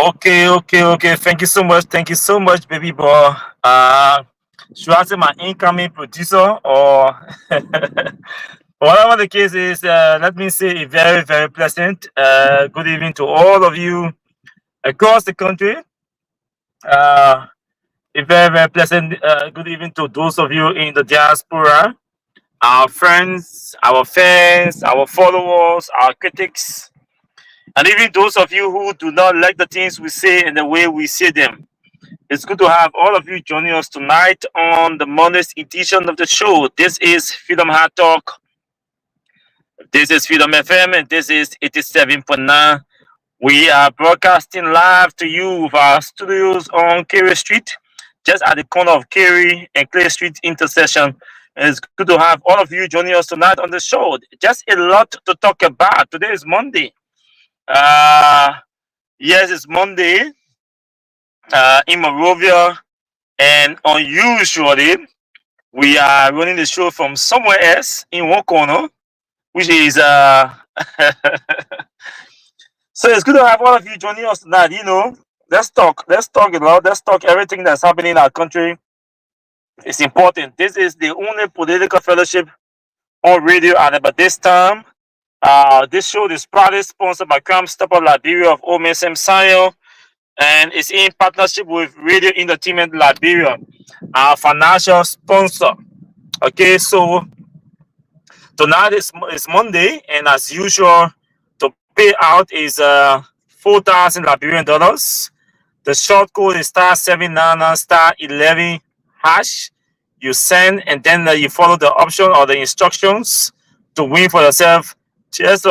Okay. Thank you so much. Thank you so much, baby boy. Should I say my incoming producer or whatever the case is? Let me say a very, very pleasant good evening to all of you across the country. Uh, a very, very pleasant good evening to those of you in the diaspora, our friends, our fans, our followers, our critics, and even those of you who do not like the things we say and the way we say them. It's good to have all of you joining us tonight on the Monday's edition of the show. This is Freedom Hard Talk. This is Freedom FM, and this is 87.9. We are broadcasting live to you with our studios on Kerry Street, just at the corner of Kerry and Clay Street intersection. And it's good to have all of you joining us tonight on the show. Just a lot to talk about. Today is Monday. Uh, yes, it's Monday in Monrovia, and unusually, we are running the show from somewhere else in one corner, which is so it's good to have all of you joining us tonight. Let's talk. Let's talk a lot. Let's talk everything that's happening in our country. It's important. This is the only political fellowship on radio at about this time. This show is proudly sponsored by Crime Stopper Liberia of OMSM Sayo, and it's in partnership with Radio Entertainment Liberia, our financial sponsor. Okay, so tonight is Monday, and as usual, to pay out is 4,000 Liberian dollars. The short code is *799*11# hash. You send, and then you follow the option or the instructions to win for yourself. Just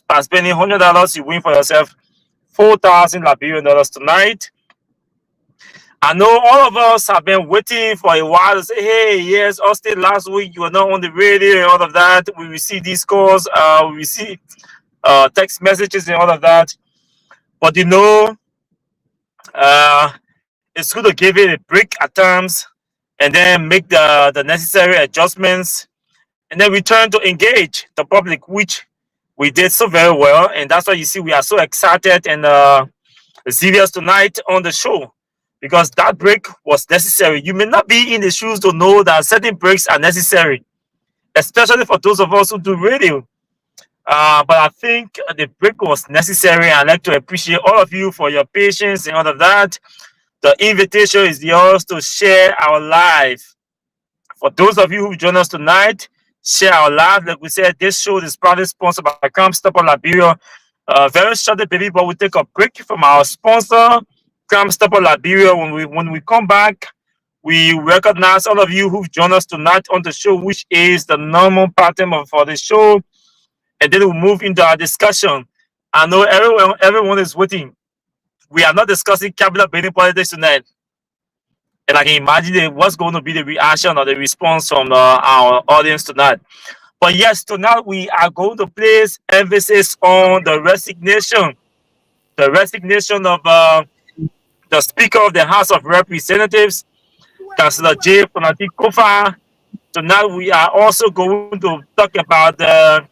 by spending $100, you win for yourself 4,000 Liberian dollars tonight. I know all of us have been waiting for a while to say, hey, yes, Austin, last week you were not on the radio and all of that. We received these calls, we received text messages and all of that. But it's good to give it a break at times and then make the necessary adjustments and then return to engage the public, which we did so very well. And that's why you see we are so excited and serious tonight on the show, because that break was necessary. You may not be in the shoes to know that certain breaks are necessary, especially for those of us who do radio. But I think the break was necessary. I'd like to appreciate all of you for your patience and all of that. The invitation is yours to share our live. For those of you who join us tonight, share our live. Like we said, this show is proudly sponsored by Camp Stopper Liberia. Very shortly, baby, but we take a break from our sponsor, Camp Stopper Liberia. When we come back, we recognize all of you who've joined us tonight on the show, which is the normal pattern for the show. And then we'll move into our discussion. I know everyone is waiting. We are not discussing cabinet building politics tonight. And I can imagine what's going to be the reaction or the response from our audience tonight. But yes, tonight we are going to place emphasis on the resignation. The resignation of the Speaker of the House of Representatives, Councillor J. Fonati Kofa. Tonight we are also going to talk about the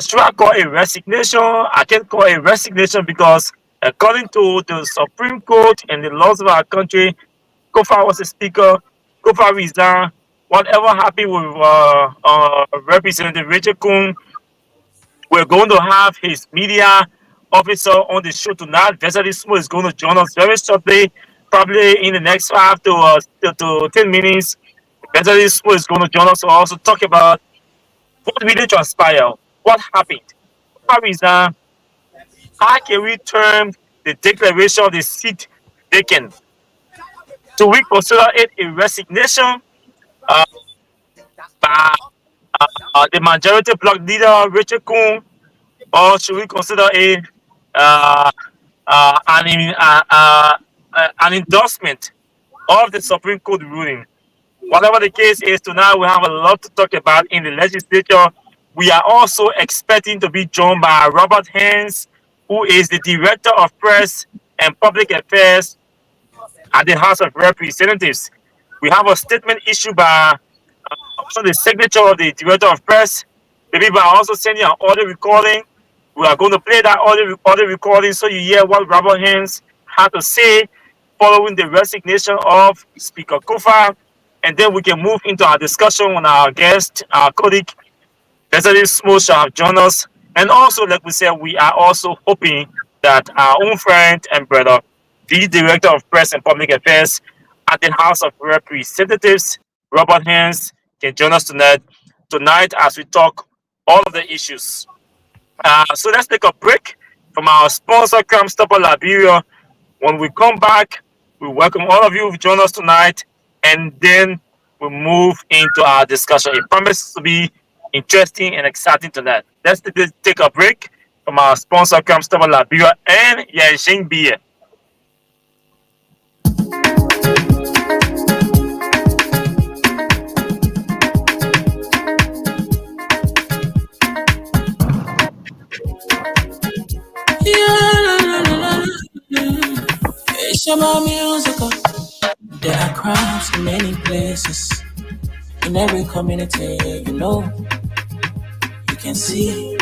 should I call it resignation? I can't call it resignation because according to the Supreme Court and the laws of our country, Kofa was a speaker. Kofa resigned. Whatever happened with Representative Richard Kuhn, we're going to have his media officer on the show tonight. Vesely Smith is going to join us very shortly, probably in the next 5 to 10 minutes. Vesely Smith is going to join us to also talk about what really transpired, what happened. Kofa resigned. How can we term the declaration of the seat vacant? Do we consider it a resignation by the majority bloc leader Richard Kuhn, or should we consider it uh, an endorsement of the Supreme Court ruling. Whatever the case is, tonight we have a lot to talk about in the legislature. We are also expecting to be joined by Robert Haynes, who is the Director of Press and Public Affairs at the House of Representatives. We have a statement issued by also the signature of the Director of Press. The people are also sending an audio recording. We are going to play that audio recording so you hear what Robert Haynes had to say following the resignation of Speaker Kufa, and then we can move into our discussion with our guest, our colleague, Leslie Smooth shall have joined us. And also, like we said, we are also hoping that our own friend and brother, the Director of Press and Public Affairs at the House of Representatives, Robert Haynes, can join us tonight as we talk all of the issues. So let's take a break from our sponsor, Crime Stopper Liberia. When we come back, we welcome all of you who join us tonight, and then we move into our discussion. It promises to be interesting and exciting tonight. Let's take a break from our sponsor, Crime Stopper Liberia and Yanjing Beer. It's about musical. There are crimes in many places. In every community, you can see.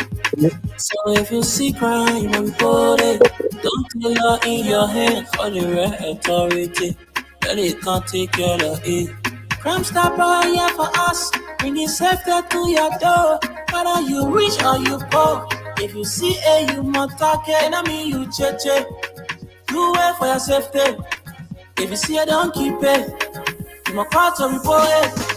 So if you see crime, you will report it. Don't put law in your hand for the right authority. That it can't take care of it. Crime Stopper here for us, bringing safety to your door. Whether you rich or you poor, if you see a you must talk it. I mean you cheche. You wait for your safety. If you see it, don't keep it. You must call to report it.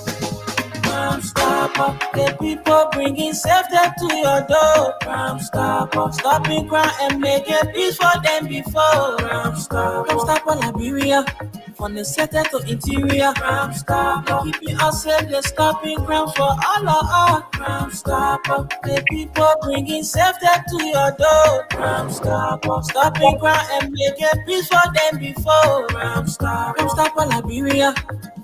Crime Stopper, the people bringing safety to your door. Crime Stopper, stopping crime and making peace for them before. Crime Stopper Liberia, from the center to interior. Crime Stopper, keeping us safe, they're stopping crime for all of us. Crime Stopper, the people bringing safety to your door. Crime Stopper, stopping crime and making peace for them before. Crime Stopper Liberia,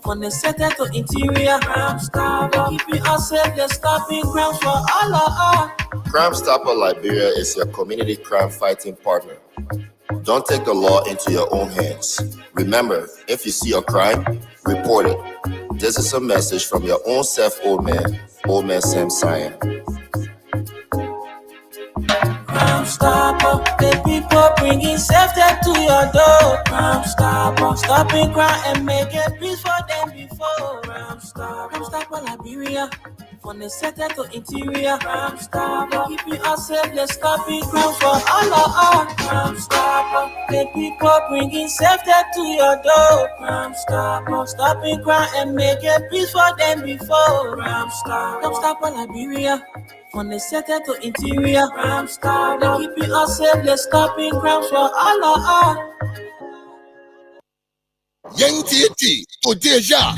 from the center to interior. Crime Stopper, keeping us safe, they're stopping crime for all of us. Crime Stopper Liberia is your community crime fighting partner. Don't take the law into your own hands. Remember, if you see a crime, report it. This is a message from your own self, Old Man Sam Cyan. Crime Stopper, the people bringing safety to your door. Crime Stopper, stopping crime and making peace for them before. Crime Stopper Liberia, from the center to interior. Crime Stopper, keeping us safe, they're stopping crime for all of us. Crime Stopper, the people bringing safety to your door. Crime Stopper, stopping crime and making peace for them before. Crime Stopper Liberia, from the center to interior. Crime Stopper, keeping us safe, they're stopping crime for all of us. Yang Tieti, Odeja.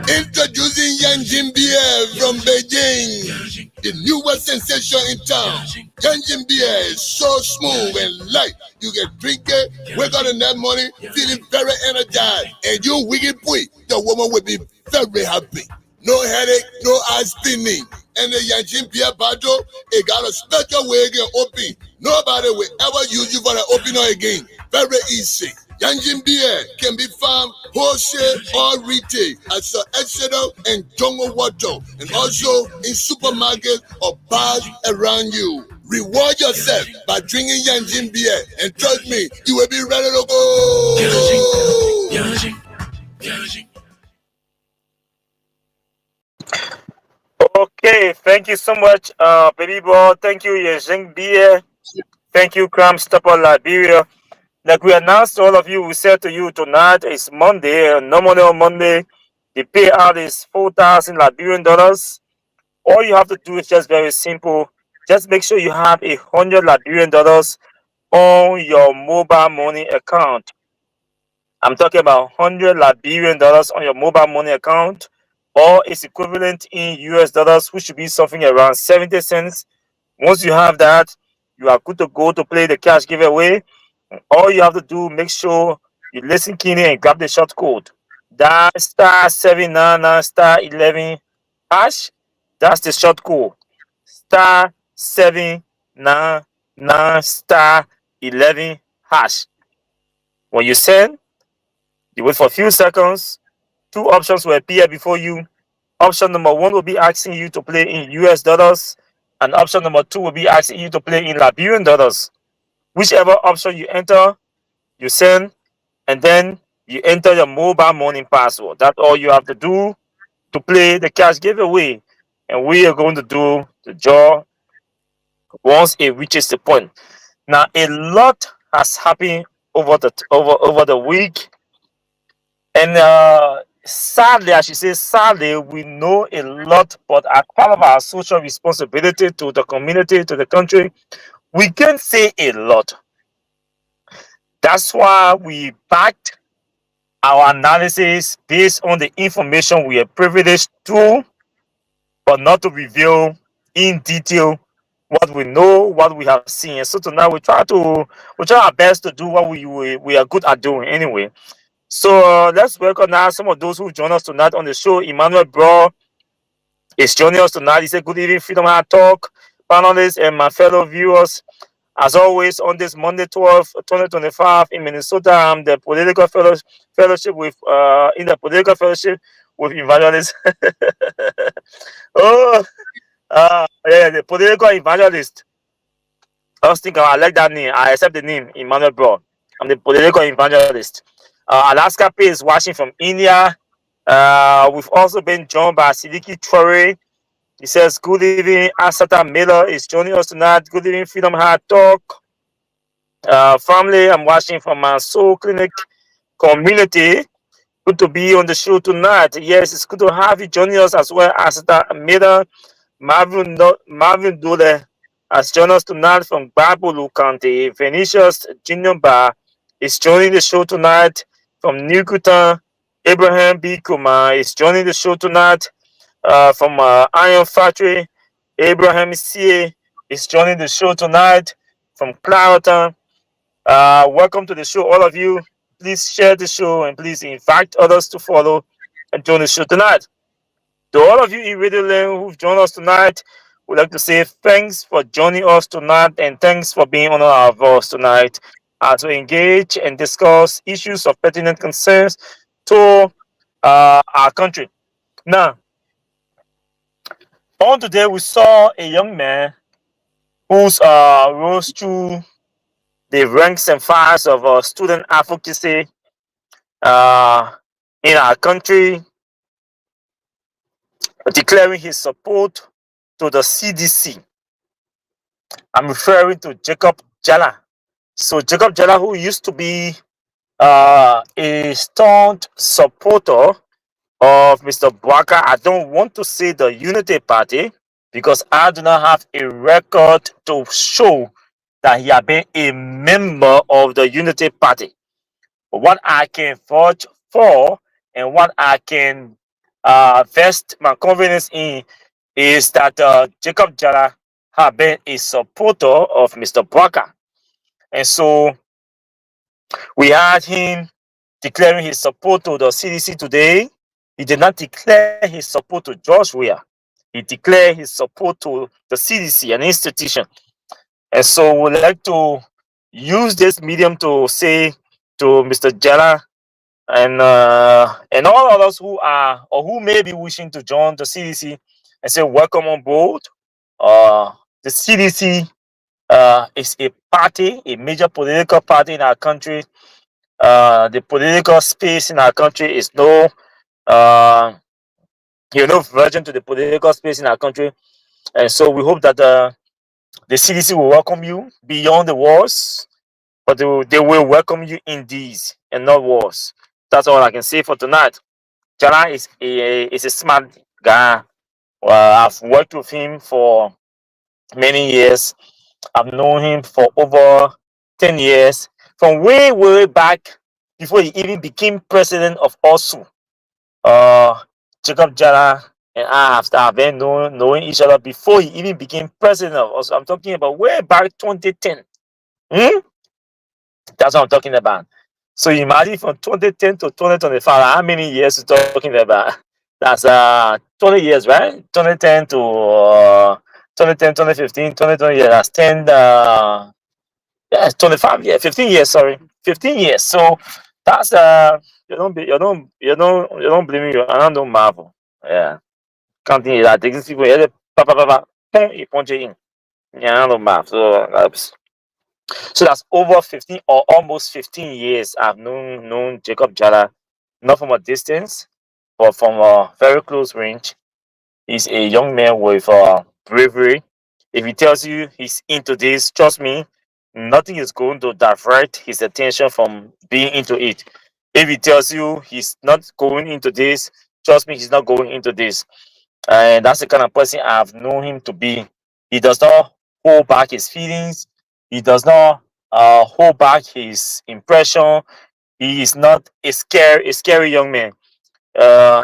Introducing Yang Jimbie from Beijing, the newest sensation in town. Yang Jimbie is so smooth and light. You can drink it, wake up in that morning, feeling very energized. And you wicked boy, the woman will be very happy. No headache, no eye spinning. And the Yang Jimbie bottle, it got a special way again open. Nobody will ever use you for the opener again. Very easy. Yanjin beer can be found wholesale or retail at Sir Exeter and Jongo Water, and also in supermarkets or bars around you. Reward yourself by drinking Yanjin beer, and trust me, you will be ready to go. Okay, thank you so much, baby boy. Thank you, Yanjing Beer. Thank you, Crime Stopper Liberia. Like we announced to all of you, we said to you tonight is Monday, normally on Monday, the payout is 4,000 Liberian dollars. All you have to do is just very simple. Just make sure you have 100 Liberian dollars on your mobile money account. I'm talking about 100 Liberian dollars on your mobile money account, or its equivalent in US dollars, which should be something around 70 cents. Once you have that, you are good to go to play the cash giveaway. All you have to do, make sure you listen keenly and grab the short code. That star 799 star 11 hash. That's the short code. Star 799 star 11 hash. When you send, you wait for a few seconds. Two options will appear before you. Option number one will be asking you to play in US dollars, and option number two will be asking you to play in Liberian dollars. Whichever option you enter, you send, and then you enter your mobile money password. That's all you have to do to play the cash giveaway. And we are going to do the draw once it reaches the point. Now, a lot has happened over the week, and sadly, I should say, sadly, we know a lot, but as part of our social responsibility to the community, to the country, we can't say a lot. That's why we backed our analysis based on the information we are privileged to, but not to reveal in detail what we know, what we have seen. And so tonight we try our best to do what we are good at doing anyway. So let's welcome now some of those who join us tonight on the show. Emmanuel Bro is joining us tonight. He said, "Good evening, Freedom Heart Talk panelists and my fellow viewers. As always, on this Monday 12, 2025 in Minnesota, I'm the fellowship with in the political fellowship with evangelists." Oh, yeah, the political evangelist. I was thinking, I like that name. I accept the name, Emmanuel Bro. I'm the political evangelist. Alaska P is watching from India. We've also been joined by Sidiki Traore. He says, "Good evening." Asata Miller is joining us tonight. Good evening, Freedom Heart Talk. Family, I'm watching from my Soul Clinic community. Good to be on the show tonight. Yes, it's good to have you joining us as well. Asata Miller, Marvin Dole has joined us tonight from Babulu County. Venetius Junior Bar is joining the show tonight from Newcutan. Abraham B. Kumar is joining the show tonight from Iron Factory. Abraham C. is joining the show tonight from Clariton. Welcome to the show, all of you. Please share the show and please invite others to follow and join the show tonight. To all of you in Radio Land who've joined us tonight, we'd like to say thanks for joining us tonight and thanks for being on our voice tonight as we engage and discuss issues of pertinent concerns to our country. Now, on today, we saw a young man who's rose through the ranks and files of student advocacy uh, in our country, declaring his support to the CDC. I'm referring to Jacob Jala. So Jacob Jala, who used to be a staunch supporter of Mr. Bwaka, I don't want to say the Unity Party because I do not have a record to show that he had been a member of the Unity Party. But what I can vouch for and what I can vest my confidence in is that Jacob Jala had been a supporter of Mr. Bwaka. And so we had him declaring his support to the CDC today. He did not declare his support to George Weah. He declared his support to the CDC, an institution. And so we'd like to use this medium to say to Mr. Jala and all others who are or who may be wishing to join the CDC and say welcome on board. The CDC is a party, a major political party in our country. The political space in our country is no virgin to the political space in our country, and so we hope that the CDC will welcome you beyond the walls, but they will welcome you in these and not walls. That's all I can say for tonight. Jala is a smart guy. I've worked with him for many years. I've known him for over 10 years, from way back before he even became president of OSU. Uh, Jacob Jala and I have been knowing each other before he even became president of OSU. I'm talking about way back 2010. Hmm? That's what I'm talking about. So imagine from 2010 to 2025, how many years we're talking about? That's 20 years, right? 2010 to 2010, 2015, 2020. Yeah, that's 10. Yeah, 25 years, 15 years. Sorry, 15 years. So that's you don't blame me. I don't marvel. Yeah, counting that these people, yeah, pa pa pa pa, boom, you punch it in. Yeah, I don't marvel. So that's over 15 or almost 15 years I've known Jacob Jala, not from a distance, but from a very close range. He's a young man with bravery. If he tells you he's into this, trust me, nothing is going to divert his attention from being into it. If he tells you he's not going into this, trust me, he's not going into this. And that's the kind of person I've known him to be. He does not hold back his feelings. He does not hold back his impression. He is not a scary young man.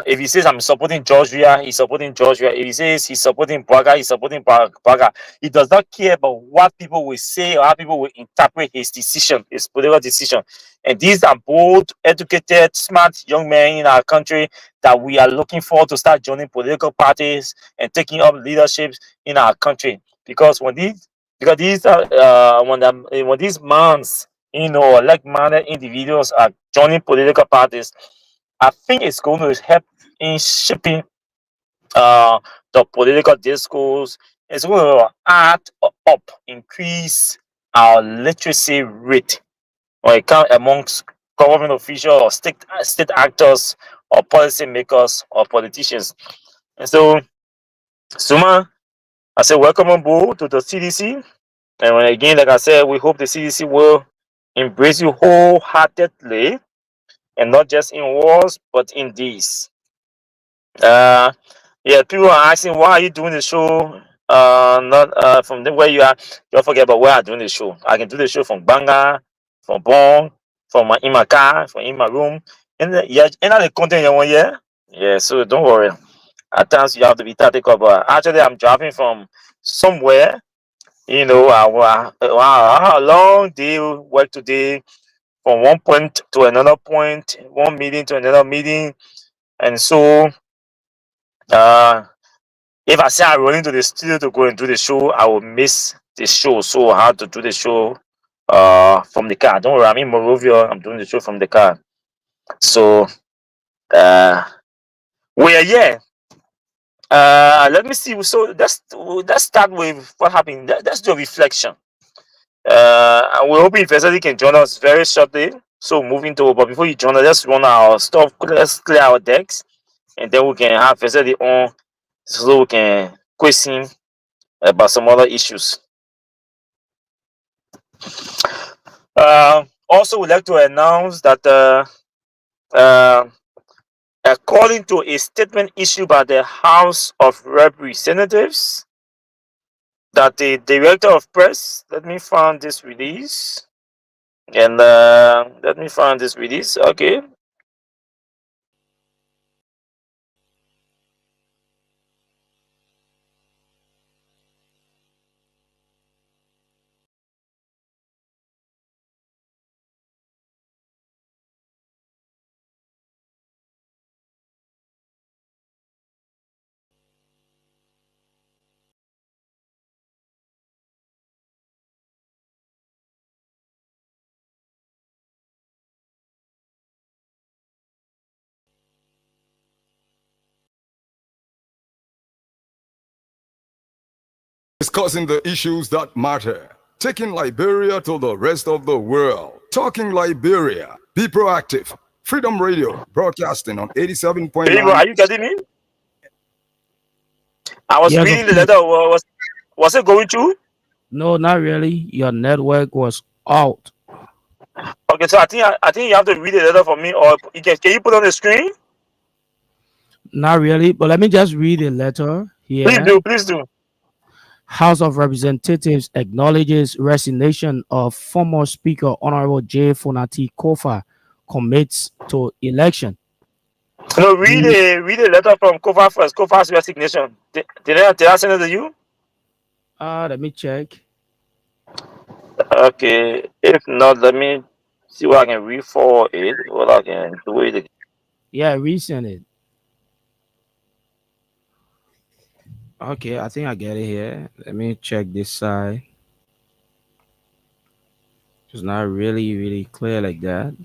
If he says I'm supporting Georgia, he's supporting Georgia. If he says he's supporting Braga, he's supporting Braga. He does not care about what people will say or how people will interpret his decision, his political decision. And these are bold, educated, smart young men in our country that we are looking for to start joining political parties and taking up leaderships in our country. Because these are when these mans, like-minded individuals are joining political parties, I think it's going to help in shaping uh, the political discourse. It's going to add up, increase our literacy rate when it comes amongst government officials or state actors or policymakers or politicians. And so, Suma, I say welcome on board to the CDC. And again, like I said, we hope the CDC will embrace you wholeheartedly and not just in words but in deeds. Uh, yeah, people are asking why are you doing the show? Not from where you are. Don't forget about where I'm doing the show. I can do the show from Banga, from Bong, from in my car, from in my room, and yeah, and all the content you want. Yeah, yeah. So don't worry. At times you have to be tactical, but actually I'm driving from somewhere. I had a long day work today from one point to another point, one meeting to another meeting, and so uh if I say I'm running to the studio to go and do the show, I will miss the show. So I have to do the show from the car. Don't worry, I'm in Morovia. I'm doing the show from the car. So uh we are here. Let me see. So let's start with what happened. Let's do a reflection. And we're hoping Fesity can join us very shortly. So moving to, but before you join us, let's run our stuff. Let's clear our decks, and then we can have Fesity on, so we can quiz him about some other issues. Also, we'd like to announce that uh, according to a statement issued by the House of Representatives, that the director of press, let me find this release, and let me find this release. Okay. Discussing the issues that matter, taking Liberia to the rest of the world, talking Liberia, be proactive. Freedom Radio, broadcasting on People, 87.9. are you getting me? I was Yes, reading of the course. letter. Was it going through? No, not really. Your network was out. Okay, so I think you have to read the letter for me, or can you put on the screen? Not really. But let me just read the letter Please here. do, please do. House of Representatives acknowledges resignation of former Speaker Honorable J. Fonati Kofa commits to election. No, The read the letter from Kofa first. Kofa's resignation. Did I send it to you? let me check. Okay. If not, let me See what I can read for it. What I can do it again. Yeah, resend it. Okay, I think I get it here. Let me check this side. It's not really clear like that.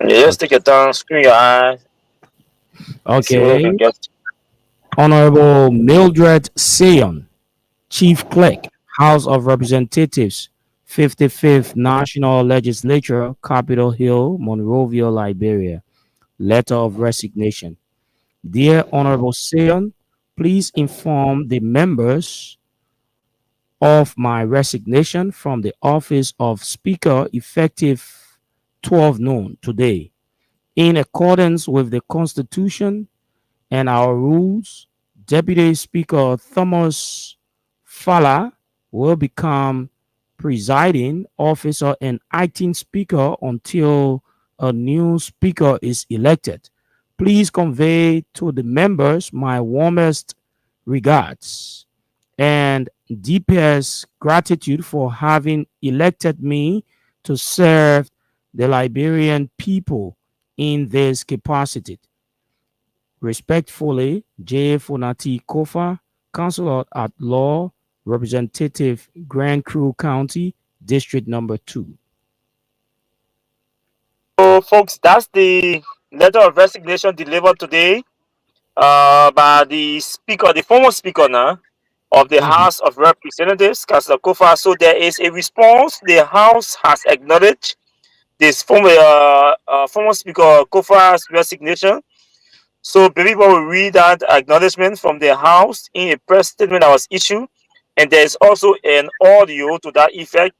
Yeah, just take Okay. your time, screen your eyes, and see what we Okay. can get. Honorable Mildred Sion, Chief Clerk, House of Representatives, 55th National Legislature, Capitol Hill, Monrovia, Liberia. Letter of resignation. Dear Honorable Sion, please inform the members of my resignation from the office of Speaker effective 12 noon today. In accordance with the Constitution and our rules, Deputy Speaker Thomas Fala will become presiding officer and acting speaker until a new speaker is elected. Please convey to the members my warmest regards and deepest gratitude for having elected me to serve the Liberian people in this capacity. Respectfully, J. Funati Kofa, Councilor at Law, Representative Grand Crew County, District Number 2. So, folks, that's the letter of resignation delivered today by the speaker, the former speaker now of the Mhm. House of Representatives, Councilor Kofa. So there is a response. The House has acknowledged this former speaker Kofa's resignation. So people will read that acknowledgement from the House in a press statement that was issued, and there is also an audio to that effect.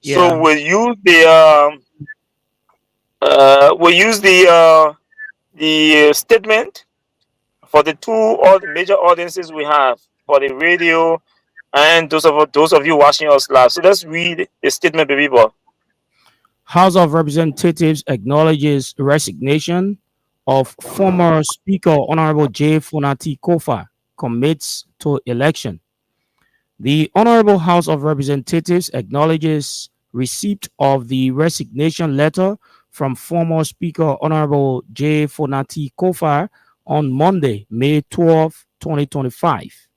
So Yeah. we'll use the statement for the two all the major audiences we have for the radio and those of you watching us live. So let's read the statement, baby boy. House of Representatives acknowledges resignation of former Speaker Honorable J. Funati Kofa, commits to election. The Honorable House of Representatives acknowledges receipt of the resignation letter from former Speaker Honorable J. Fonati Kofa on Monday, May 12, 2025.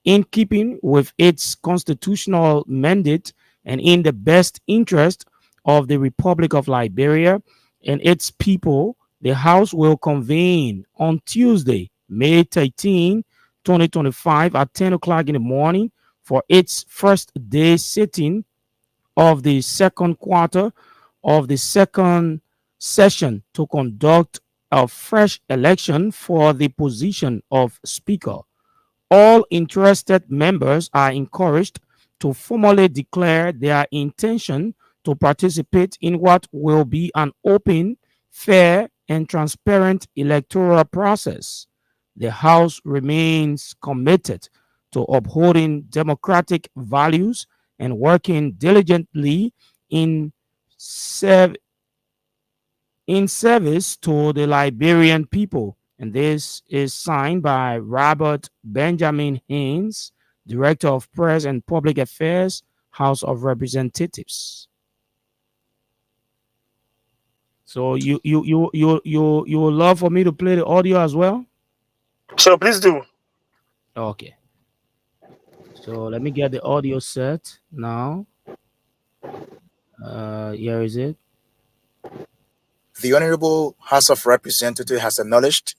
In keeping with its constitutional mandate and in the best interest of the Republic of Liberia and its people, the House will convene on Tuesday, May 13, 2025 at 10 o'clock in the morning for its first day sitting of the second quarter of the second session to conduct a fresh election for the position of Speaker. All interested members are encouraged to formally declare their intention to participate in what will be an open, fair, and transparent electoral process. The House remains committed to upholding democratic values and working diligently in serv- in service to the Liberian people. And this is signed by Robert Benjamin Haynes, Director of Press and Public Affairs, House of Representatives. So you would love for me to play the audio as well? Sure, please do. Okay. So let me get the audio set now. Here is it. The Honorable House of Representatives has acknowledged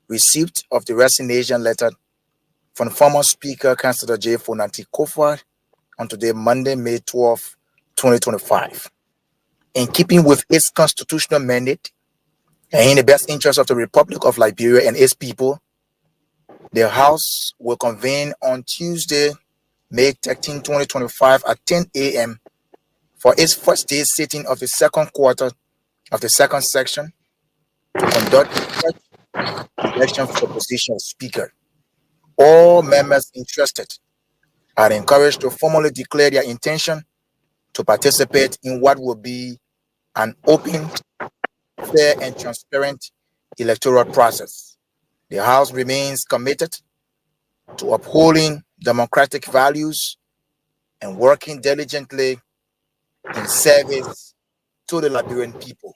receipt of the resignation letter from former Speaker Councilor J. Fonati Kofa on today, Monday, May 12, 2025. In keeping with its constitutional mandate and in the best interest of the Republic of Liberia and its people, the House will convene on Tuesday, May 13, 2025 at 10 a.m. for its first day sitting of the second quarter of the second section to conduct election for the position of Speaker. All members interested are encouraged to formally declare their intention to participate in what will be an open, fair, and transparent electoral process. The House remains committed to upholding democratic values and working diligently in service told the Liberian people?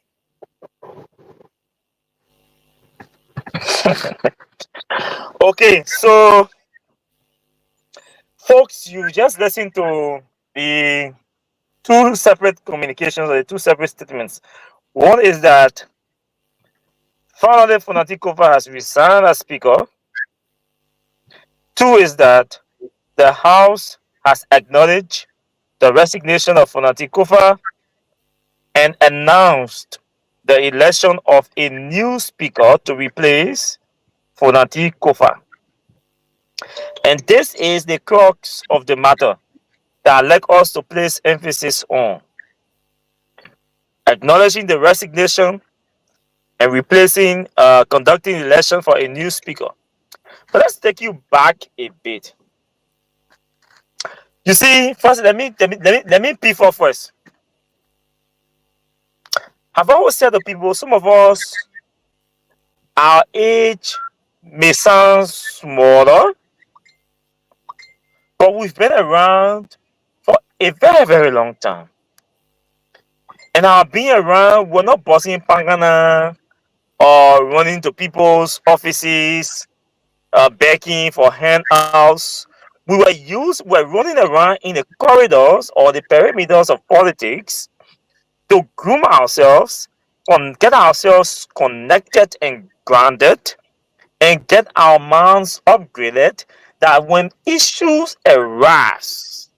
Okay, so folks, you just listened to the two separate communications or the two separate statements. One is that Fanade Fonatikova has resigned as Speaker. Two is that the House has acknowledged the resignation of Fonatikova and announced the election of a new Speaker to replace Fonatikova. And this is the crux of the matter that I'd like us to place emphasis on. Acknowledging the resignation and replacing, conducting election for a new speaker. But let's take you back a bit. You see, first let me pick up first. I've always said to people, some of us, our age may sound smaller, but we've been around for a very, very long time. And our being around, we're not bossing pangana or running to people's offices, begging for handouts. We're running around in the corridors or the perimeters of politics to groom ourselves, get ourselves connected and grounded, and get our minds upgraded that when issues arise,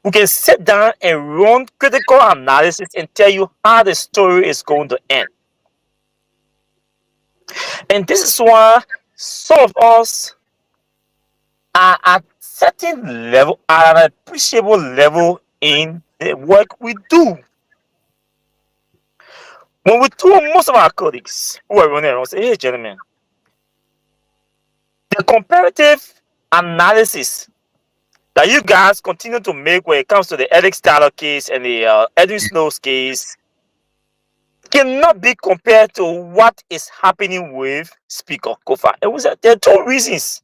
we can sit down and run critical analysis and tell you how the story is going to end. And this is why some of us are at certain level, at an appreciable level in the work we do. When we told most of our colleagues who are running around, say, hey, gentlemen, the comparative analysis that you guys continue to make when it comes to the Alex Tyler case and the Edwin Snow's case cannot be compared to what is happening with Speaker Kofa. There are two reasons.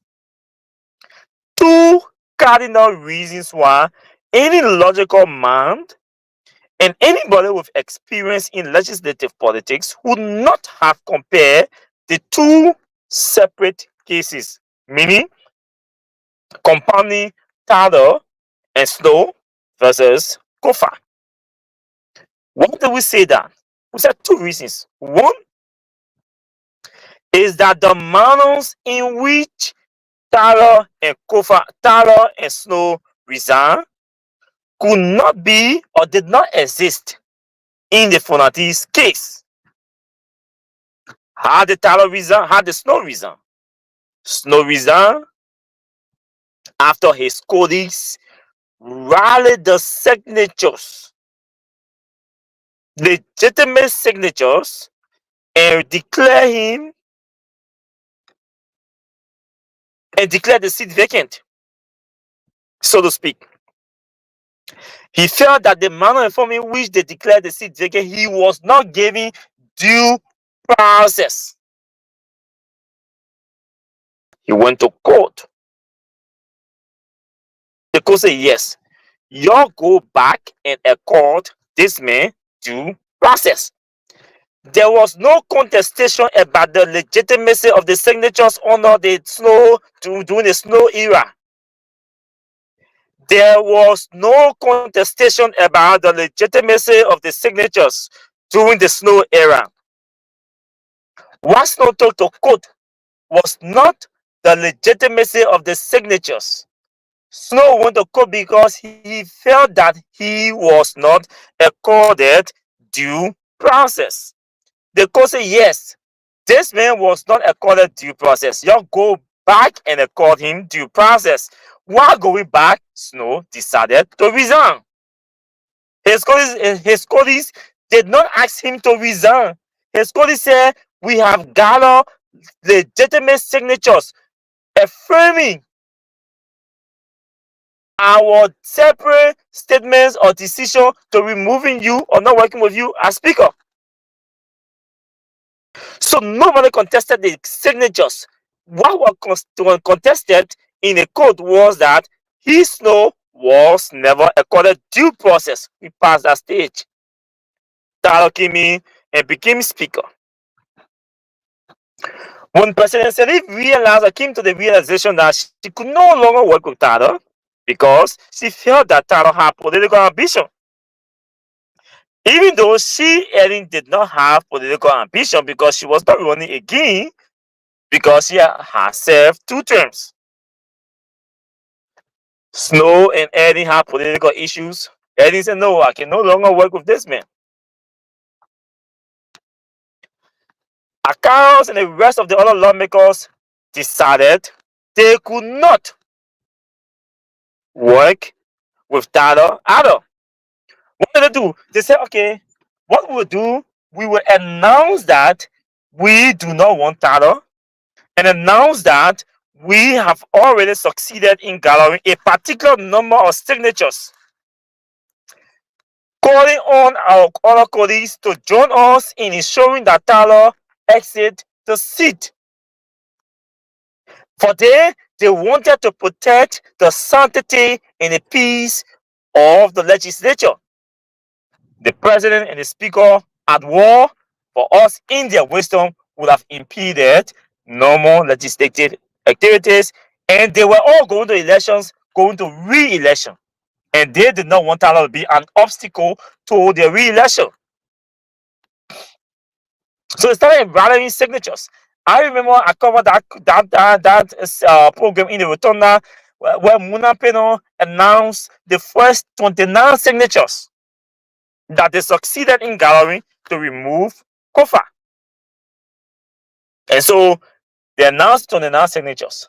Two cardinal reasons why any logical mind and anybody with experience in legislative politics would not have compared the two separate cases, meaning compounding Tyler and Snow versus Kofa. Why do we say that? We said two reasons. One is that the manners in which Tyler and Snow resigned could not be or did not exist in the Fonatis case. How did Tyler resign? How did Snow resign? Snow resigned after his colleagues rallied the signatures, legitimate signatures, and declare the seat vacant, so to speak. He felt that the manner in which they declared the seat vacant, he was not giving due process. He went to court. The court said, yes, you go back and accord this man due process. There was no contestation about the legitimacy of the signatures under the Snow during the Snow era. There was no contestation about the legitimacy of the signatures during the Snow era. What Snow took to court was not the legitimacy of the signatures. Snow went to court because he felt that he was not accorded due process. The court said, yes, this man was not accorded due process. You go back and accord him due process. While going back, Snow decided to resign. His colleagues did not ask him to resign. His colleagues said, we have gathered legitimate signatures affirming our separate statements or decision to removing you or not working with you as speaker. So nobody contested the signatures. What was contested in the court was that Snow was never accorded due process. We passed that stage. Tyler came in and became speaker. When President Sirleaf realized or came to the realization that she could no longer work with Tyler because she felt that Tyler had political ambition. Even though she, Ellen, did not have political ambition because she was not running again because she had served 2 terms. Snow and Eddie had political issues. Eddie said, no, I can no longer work with this man. Akaros and the rest of the other lawmakers decided they could not work with Tyler either. What did they do? They said, okay, what we'll do, we will announce that we do not want Tyler and announce that we have already succeeded in gathering a particular number of signatures, calling on our other colleagues to join us in ensuring that Tyler exit the seat. For they wanted to protect the sanctity and the peace of the legislature. The president and the speaker at war, for us in their wisdom, would have impeded normal legislative activities, and they were all going to elections, going to re-election. And they did not want Tyler to be an obstacle to their re-election. So they started gathering signatures. I remember I covered that program in the Rotunda where Muna Peno announced the first 29 signatures that they succeeded in gathering to remove Kofa. And so they announced 29 signatures.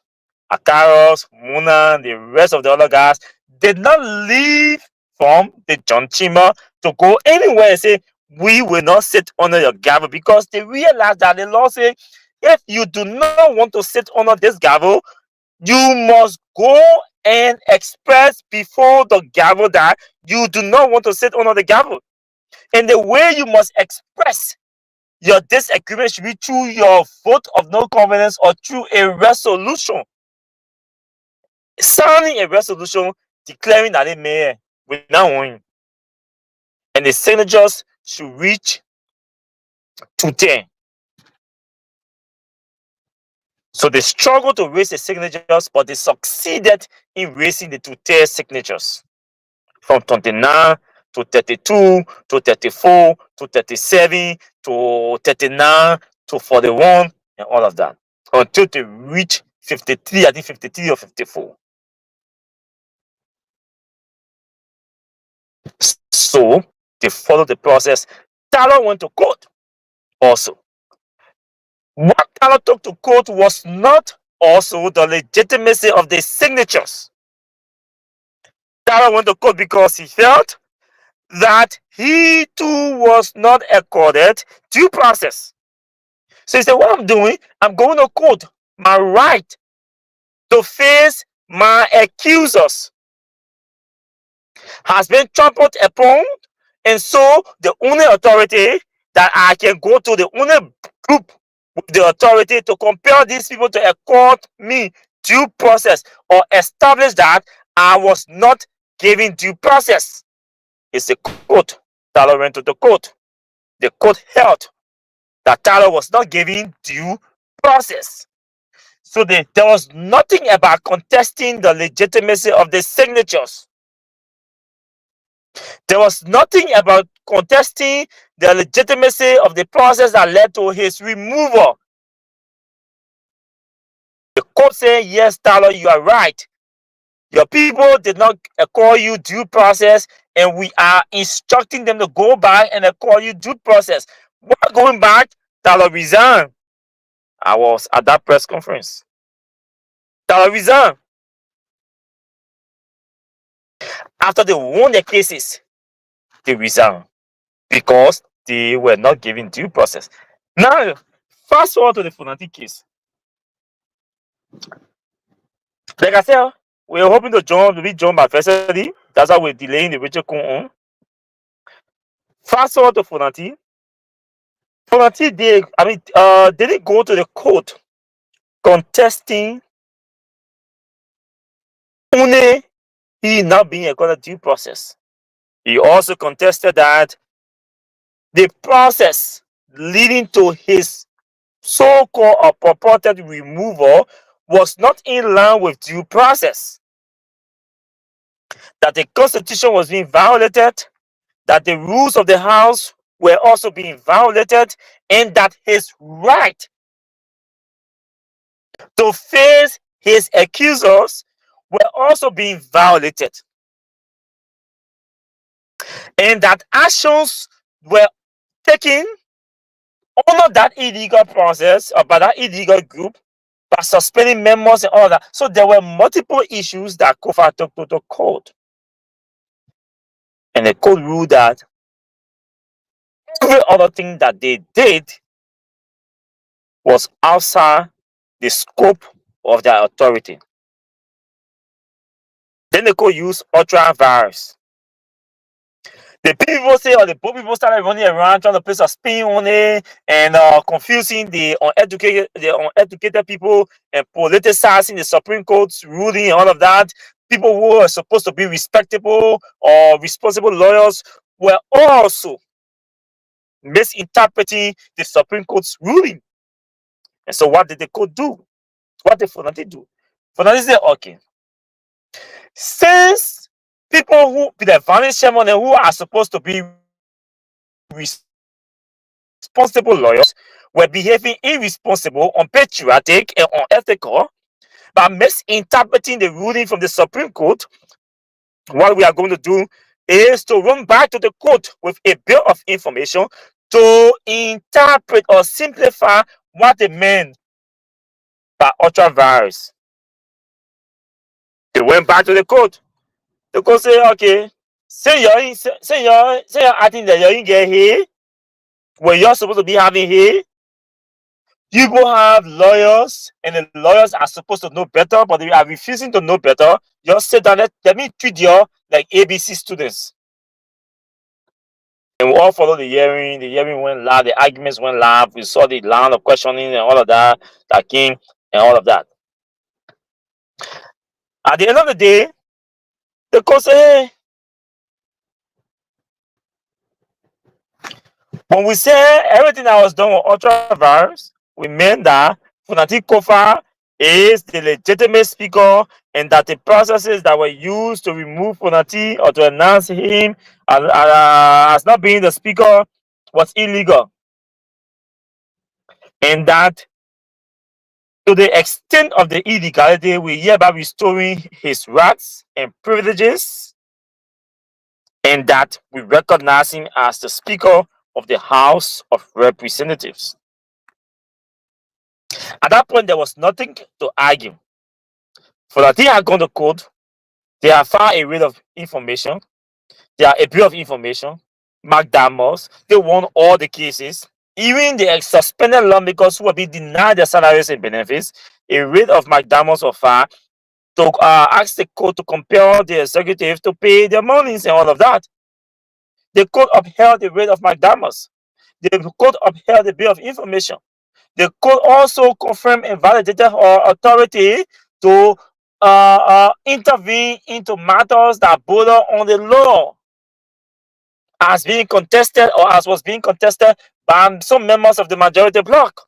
Akaros, Muna, the rest of the other guys did not leave from the John Chima to go anywhere and say, we will not sit under your gavel, because they realized that the law says if you do not want to sit under this gavel, you must go and express before the gavel that you do not want to sit under the gavel. And the way you must express your disagreement should be through your vote of no confidence or through a resolution. Signing a resolution declaring that the mayor will not win. And the signatures should reach 210. So they struggled to raise the signatures, but they succeeded in raising the 210 signatures. From 29 to 32 to 34 to 37 to 39 to 41 and all of that, until they reach 53, I think 53 or 54. So they followed the process. Tyler went to court also. What Tyler took to court was not also the legitimacy of the signatures. Tyler went to court because he felt that he too was not accorded due process. So he said, what I'm doing, I'm going to court. My right to face my accusers has been trampled upon, and so the only authority that I can go to, the only group with the authority to compel these people to accord me due process or establish that I was not given due process is the court. Tyler went to the court. The court held that Tyler was not given due process. So there was nothing about contesting the legitimacy of the signatures. There was nothing about contesting the legitimacy of the process that led to his removal. The court said, yes, Tyler, you are right. Your people did not accord you due process, and we are instructing them to go back and accord you due process. While going back, Tyler resigned. I was at that press conference. Tyler resigned. After they won their cases, they resigned because they were not given due process. Now, fast forward to the Funati case. Like I said, we were hoping to be joined by Fesedi. That's why we're delaying the Richard Kun. Fast forward to Funati. Funati, they didn't go to the court contesting only he not being accorded due process. He also contested that the process leading to his so-called or purported removal was not in line with due process, that the Constitution was being violated, that the rules of the House were also being violated, and that his right to face his accusers were also being violated, and that actions were taken under that illegal process or by that illegal group by suspending members and all that. So there were multiple issues that Kofa took to the court. And the court ruled that every other thing that they did was outside the scope of their authority. Then the court used ultra-virus. The people say, or the poor people started running around trying to place a spin on it and confusing the uneducated people and politicizing the Supreme Court's ruling and all of that. People who are supposed to be respectable or responsible lawyers were also misinterpreting the Supreme Court's ruling. And so what did the court do? What did Fonati do? Fonati said, okay, since people who be the vice chairman and who are supposed to be responsible lawyers were behaving irresponsible, unpatriotic, and unethical by misinterpreting the ruling from the Supreme Court, what we are going to do is to run back to the court with a bill of information to interpret or simplify what they meant by ultra-virus. They went back to the court. The court said, okay, say you're acting that you get here when you're supposed to be having here. You go have lawyers, and the lawyers are supposed to know better, but they are refusing to know better. Just sit down, let me treat you like ABC students. And we all followed the hearing. The hearing went live, the arguments went live. We saw the line of questioning and all of that came and all of that. At the end of the day, the court said, hey, when we say everything that was done with ultra-virus, we meant that Funati Kofa is the legitimate speaker and that the processes that were used to remove Funati or to announce him as not being the speaker was illegal. And that to the extent of the illegality, we hereby restoring his rights and privileges, and that we recognize him as the Speaker of the House of Representatives. At that point, there was nothing to argue. For that, they had gone to court, they have found a rate of information, they are a bill of information, McDermott, they won all the cases. Even the suspended lawmakers who were being denied their salaries and benefits, a rate of McDermott of fire to ask the court to compel the executive to pay their monies and all of that. The court upheld the rate of McDermott. The court upheld the bill of information. The court also confirmed and validated her authority to intervene into matters that border on the law, as being contested or as was being contested by some members of the majority bloc.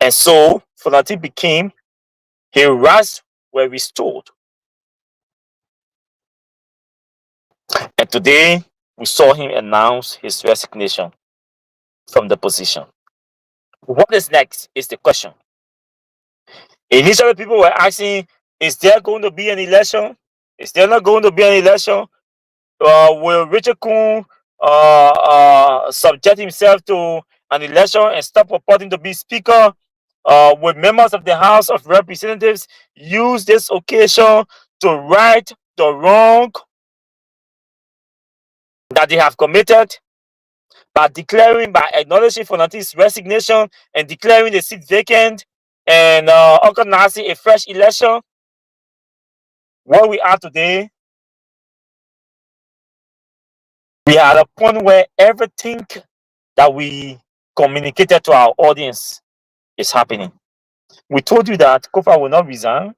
And so Fonati became, his rights were restored. And today we saw him announce his resignation from the position. What is next is the question. Initially, people were asking, is there going to be an election? Is there not going to be an election? Will Richard Kuhn subject himself to an election and stop purporting to be speaker? Will members of the House of Representatives use this occasion to right the wrong that they have committed by acknowledging Fonati's resignation and declaring the seat vacant and organizing a fresh election? Where we are today, we are at a point where everything that we communicated to our audience is happening. We told you that Kofa will not resign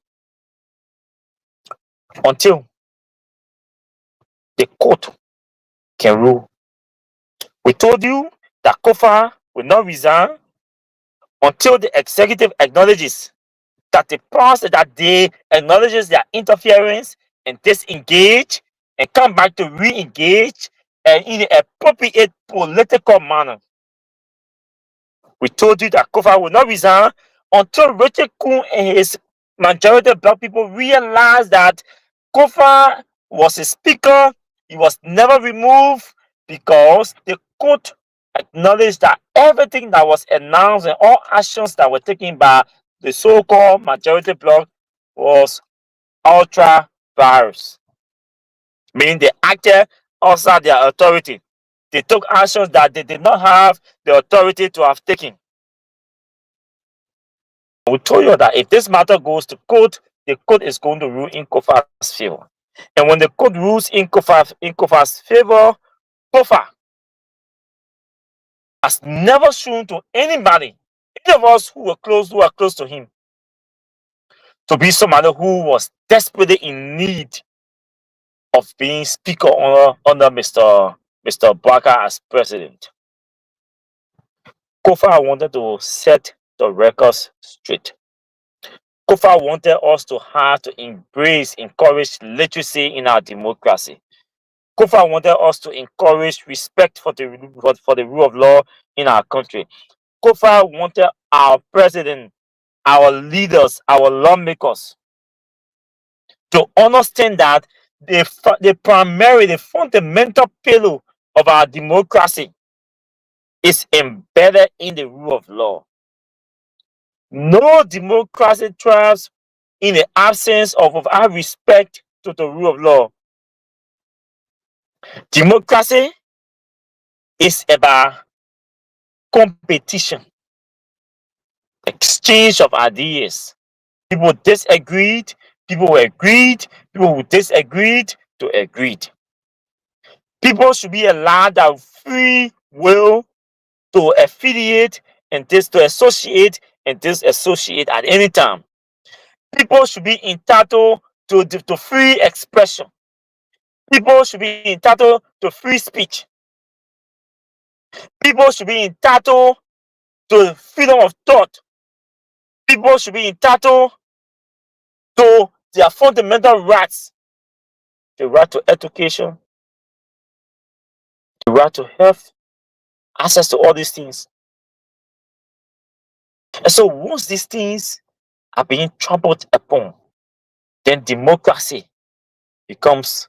until the court can rule. We told you that Kofa will not resign until the executive acknowledges that they acknowledges their interference and disengage and come back to re-engage and in an appropriate political manner. We told you that Kofa will not resign until Richard Kuhn and his majority of black people realized that Kofa was a speaker. He was never removed because the court acknowledged that everything that was announced and all actions that were taken by the so-called majority bloc was ultra virus, meaning they acted outside their authority. They took actions that they did not have the authority to have taken. We told you that if this matter goes to court, the court is going to rule in Kofa's favor. And when the court rules in Kofa's favor, Kofa has never shown to anybody, any of us who are close to him, to be somebody who was desperately in need of being speaker under Mr. Barker as president. Kofa wanted to set the records straight. Kofa wanted us to have to encourage literacy in our democracy. Kofa wanted us to encourage respect for the rule of law in our country. Kofa wanted our president, our leaders, our lawmakers to understand that the fundamental pillar of our democracy is embedded in the rule of law. No democracy thrives in the absence of our respect to the rule of law. Democracy is about competition, exchange of ideas. People disagreed, people agreed, people who disagreed to agreed. People should be allowed that free will to affiliate and to associate and disassociate at any time. People should be entitled to free expression. People should be entitled to free speech. People should be entitled to freedom of thought. People should be entitled to their fundamental rights. The right to education, the right to health, access to all these things. And so once these things are being trampled upon, then democracy becomes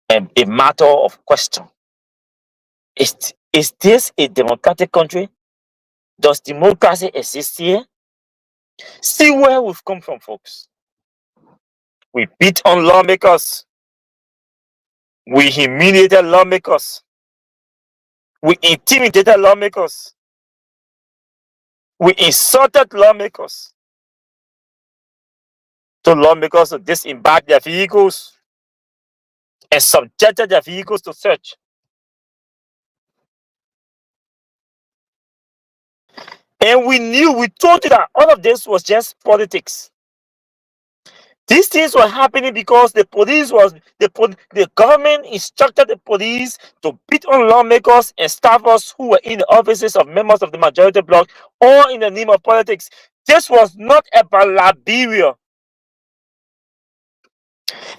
a matter of question. Is this a democratic country? Does democracy exist here? See where we've come from, folks. We beat on lawmakers. We humiliated lawmakers. We intimidated lawmakers. We insulted lawmakers. To lawmakers to disembark their vehicles and subjected their vehicles to search. And we told you that all of this was just politics. These things were happening because the government instructed the police to beat on lawmakers and staffers who were in the offices of members of the majority bloc, all in the name of politics. This was not about Liberia.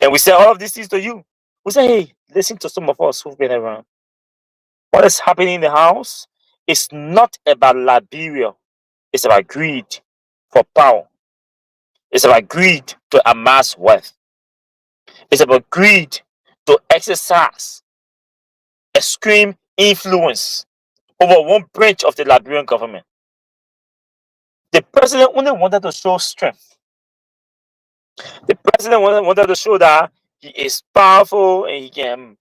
And we said all of these things to you. We said, hey, listen to some of us who've been around. What is happening in the house is not about Liberia. It's about greed for power. It's about greed to amass wealth. It's about greed to exercise extreme influence over one branch of the Liberian government. The president only wanted to show strength. The president wanted to show that he is powerful and he can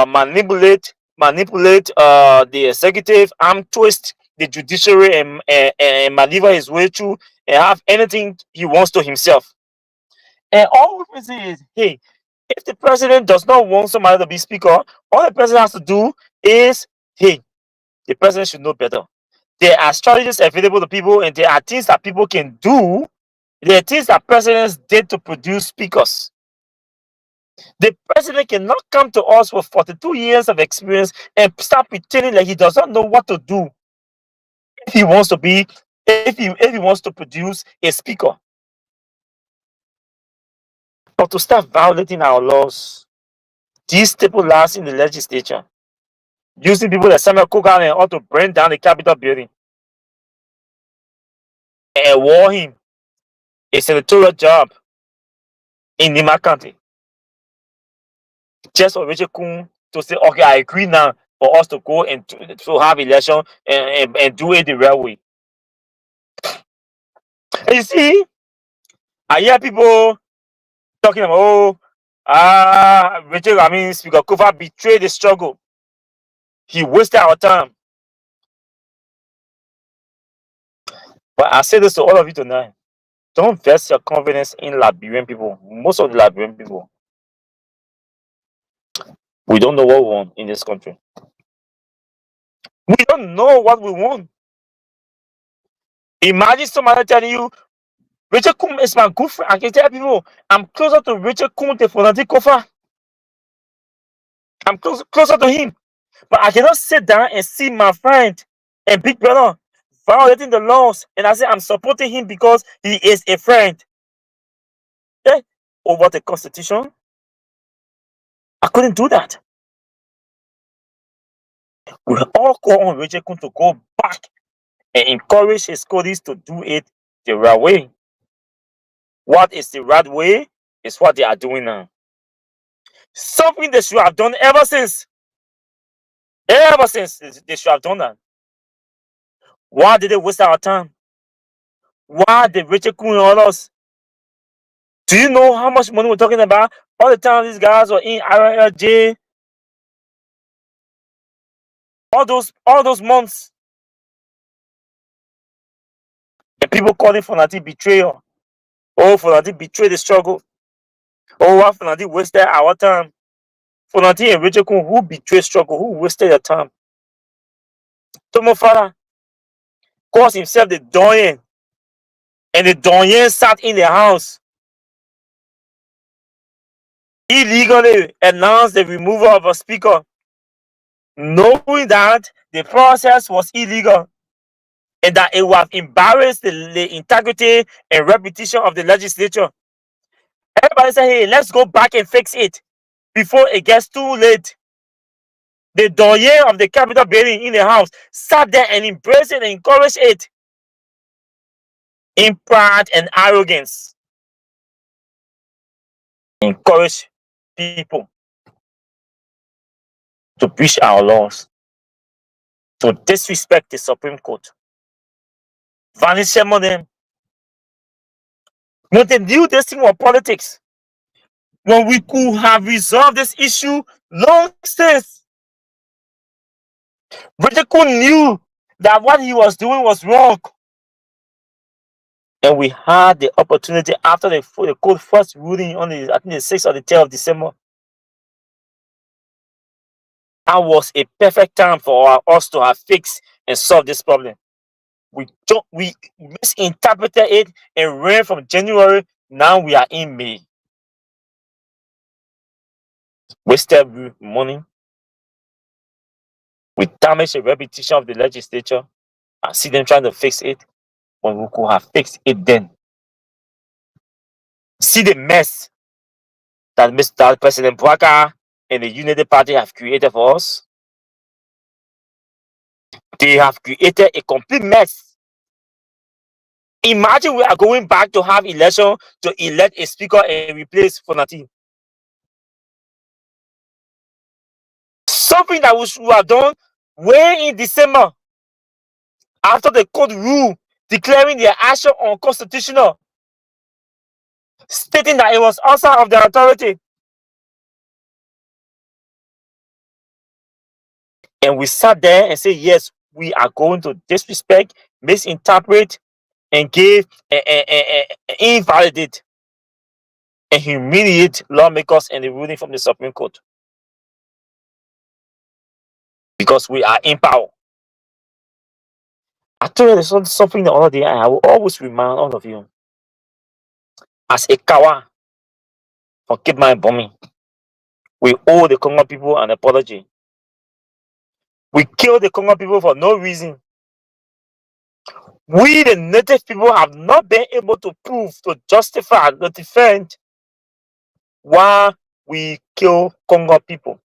manipulate the executive, arm twist the judiciary and maneuver his way through and have anything he wants to himself. And all we can say is, hey, if the president does not want somebody to be speaker, all the president has to do is, hey, the president should know better. There are strategies available to people, and there are things that people can do. There are things that presidents did to produce speakers. The president cannot come to us with 42 years of experience and start pretending like he does not know what to do if he wants to be, if he wants to produce a speaker, or to start violating our laws. These people last in the legislature, using people like Samuel Kogan and all to burn down the Capitol building and war him a senatorial job in Nima County. Just for Richard Kuhn to say, okay, I agree now for us to go and to have election and do it the right way. And you see, I hear people talking about, Speaker Kofa betrayed the struggle. He wasted our time. But I say this to all of you tonight. Don't vest your confidence in Liberian people. Most of the Liberian people, we don't know what we want in this country. We don't know what we want. Imagine somebody telling you, Richard Kum is my good friend. I can tell people, I'm closer to Richard Kum than Fonati Kofa. I'm closer to him. But I cannot sit down and see my friend and big brother violating the laws. And I say I'm supporting him because he is a friend. Eh? Over the constitution. I couldn't do that. We all call on Richard Kum to go back and encourage his colleagues to do it the right way. What is the right way is what they are doing now. Something they should have done ever since. Ever since they should have done that. Why did they waste our time? Why did Richard Kuhn on us? Do you know how much money we're talking about? All the time these guys were in IRLJ. All those months. And people calling Fonati betrayal. Oh, Fonati betrayed the struggle. Oh, why Fonati wasted our time? Fonati and Richard Kuhn, who betrayed struggle? Who wasted their time? Tomo Farah calls himself the Doyen. And the Doyen sat in the house. Illegally announced the removal of a speaker, knowing that the process was illegal and that it would have embarrassed the integrity and reputation of the legislature. Everybody said, hey, let's go back and fix it before it gets too late. The doyen of the Capitol building in the house sat there and embraced it and encouraged it in pride and arrogance. Encourage people to breach our laws, to disrespect the Supreme Court, vanish them on them. When they knew this thing was politics, when we could have resolved this issue long since. Richard Kuhn knew that what he was doing was wrong. And we had the opportunity after the court first ruling on the 6th or the 10th of December. That was a perfect time for us to have fixed and solved this problem. We misinterpreted it and ran from January. Now we are in May. Wasted money. We damaged the reputation of the legislature. I see them trying to fix it when we could have fixed it then. See the mess that Mr. President Bwaka and the Unity Party have created for us. They have created a complete mess. Imagine we are going back to have election to elect a speaker and replace Fonati. Something that we should have done way in December after the court rule declaring their action unconstitutional, stating that it was outside of their authority. And we sat there and said, yes, we are going to disrespect, misinterpret, and give invalidate and humiliate lawmakers and the ruling from the Supreme Court. Because we are in power. I told you there's something the other day, I will always remind all of you. As a kawa, forgive my bombing. We owe the Congo people an apology. We killed the Congo people for no reason. We, the native people, have not been able to prove, to justify, to defend why we kill Congo people.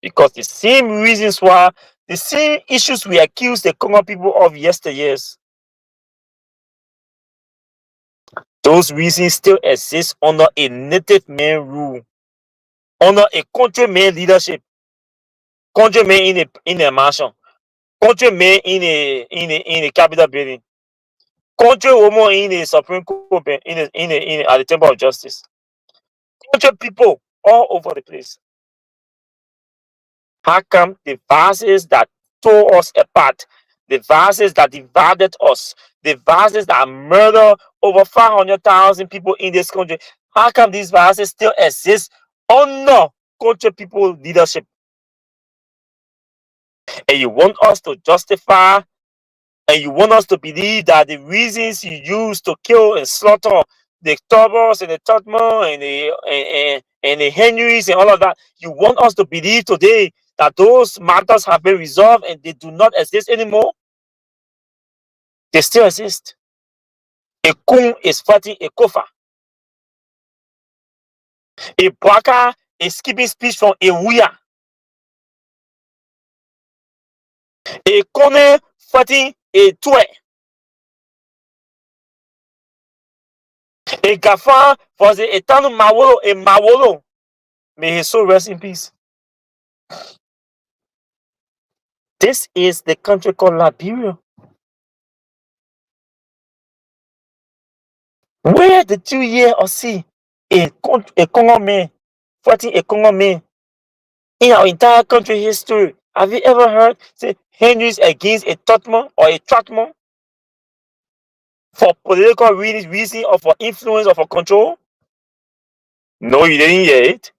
Because the same reasons why, the same issues we accused the Congo people of yesteryears, those reasons still exist under a native man rule, under a countryman leadership, countryman in a mansion, countryman in a capital building, countrywoman in a Supreme Court, at the Temple of Justice, country people all over the place. How come the vices that tore us apart, the vices that divided us, the vices that murdered over 500,000 people in this country, how come these vices still exist under country people leadership? And you want us to justify, and you want us to believe that the reasons you use to kill and slaughter the Tobors and the Totman and the Henrys and all of that, you want us to believe today that those matters have been resolved and they do not exist anymore? They still exist. A Kun is fighting a Kofa. A Baka is keeping speech from a Wuya. A Kone fighting a Tue. A Gafa was a Etanu Mawolo, a Mawolo. May his soul rest in peace. This is the country called Liberia. Where did you hear or see a Congo man fighting a Congo man in our entire country history? Have you ever heard say Henry's against a Totman or a Tratman for political reason or for influence or for control? No, you didn't hear it.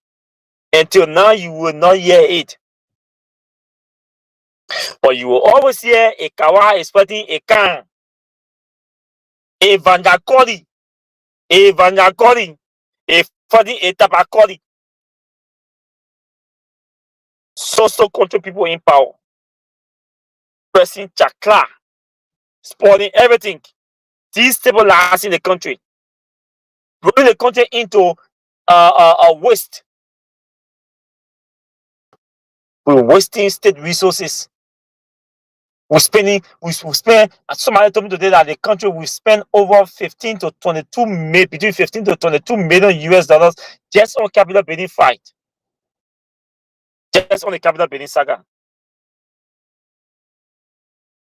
Until now, you will not hear it. But you will always hear a Kawa is fighting a Kan, a Vanjakori, a Vanjakori, a fighting a Tabakori. So country people in power, pressing chakla, spoiling everything, destabilizing the country, bringing the country into a waste. We're wasting state resources. We spend. Somebody told me today that the country will spend over 15 to 22 between 15 to 22 million US dollars just on capital building fight, just on the capital building saga.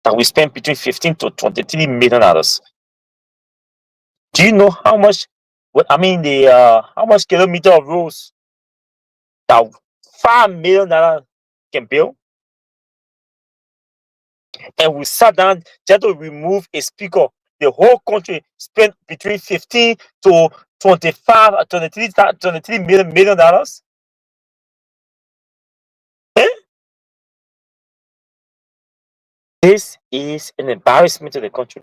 That we spend between 15 to 23 million dollars. Do you know how much? I mean, how much kilometer of roads that $5 million can build? And we sat down just to remove a speaker. The whole country spent between 15 to 25, 23 million dollars. Eh? This is an embarrassment to the country.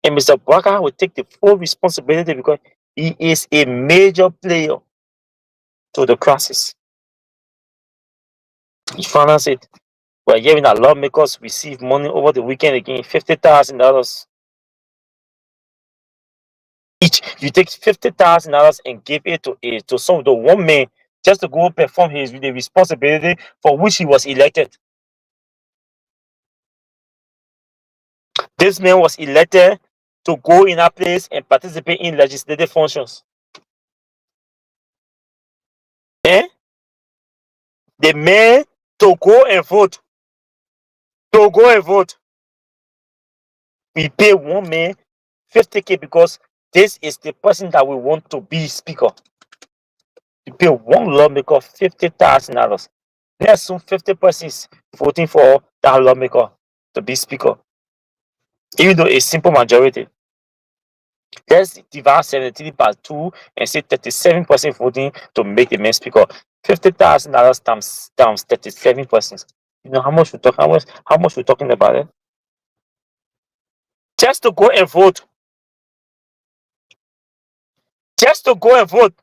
And Mr. Baka will take the full responsibility because he is a major player to the crisis. He financed it. We're hearing that lawmakers receive money over the weekend again, $50,000 each. You take $50,000 and give it to some of the one man just to go perform the responsibility for which he was elected. This man was elected to go in that place and participate in legislative functions. Eh? The man to go and vote. To go and vote. We pay one man 50K because this is the person that we want to be speaker. We pay one lawmaker $50,000. There's some 50 persons voting for that lawmaker to be speaker. Even though a simple majority. Let's divide 73 by 2 and say 37% voting to make the man speaker. $50,000 times 37 persons. You know how much we're talking? How much we're talking about it? Just to go and vote. Just to go and vote.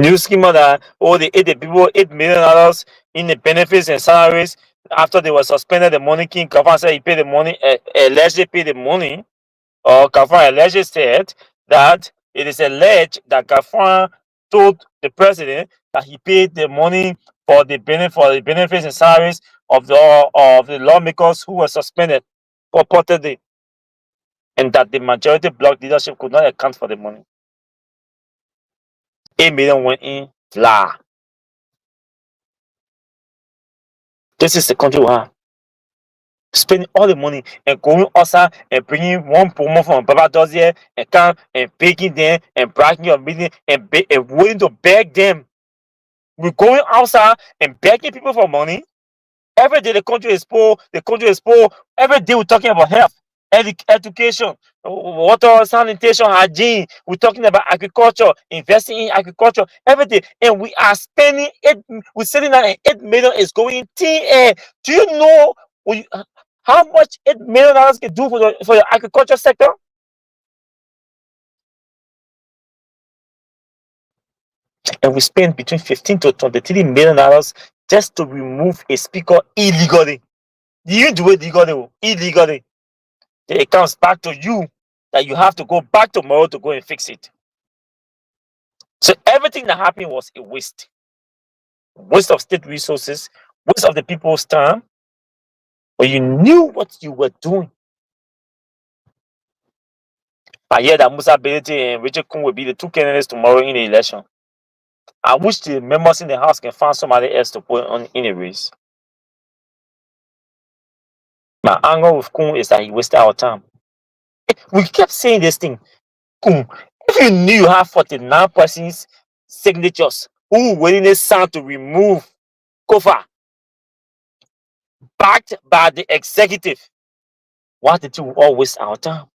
New scheme that they ate the people $8 million in the benefits and salaries after they were suspended. The money king Kafan said he paid the money, allegedly paid the money, or Kafan allegedly said that it is alleged that Kafan told the president that he paid the money for the benefits and salaries of the lawmakers who were suspended purportedly, and that the majority bloc leadership could not account for the money. 8 million went in fly. This is the country we have. Spending all the money and going outside and bringing one promo from Baba does here and come and begging them and bragging your business and willing to beg them. We're going outside and begging people for money. Every day the country is poor. The country is poor. Every day we're talking about health, education, water, sanitation, hygiene. We're talking about agriculture, investing in agriculture every day. And we are spending it. We're sitting there and 8 million is going in thin air. Do you know how much $8 million can do for the agriculture sector? And we spend between $15 to $23 million just to remove a speaker illegally. You do it illegally. Then it comes back to you that you have to go back tomorrow to go and fix it. So everything that happened was a waste. Waste of state resources, waste of the people's time. But you knew what you were doing. I hear that Musa Belete and Richard Kun will be the two candidates tomorrow in the election. I wish the members in the house can find somebody else to put on in a race. My anger with Kun is that he wasted our time. We kept saying this thing. Kun, if you knew you have 49 persons signatures who willingly signed to remove Kofa, backed by the executive, why did you all waste our time?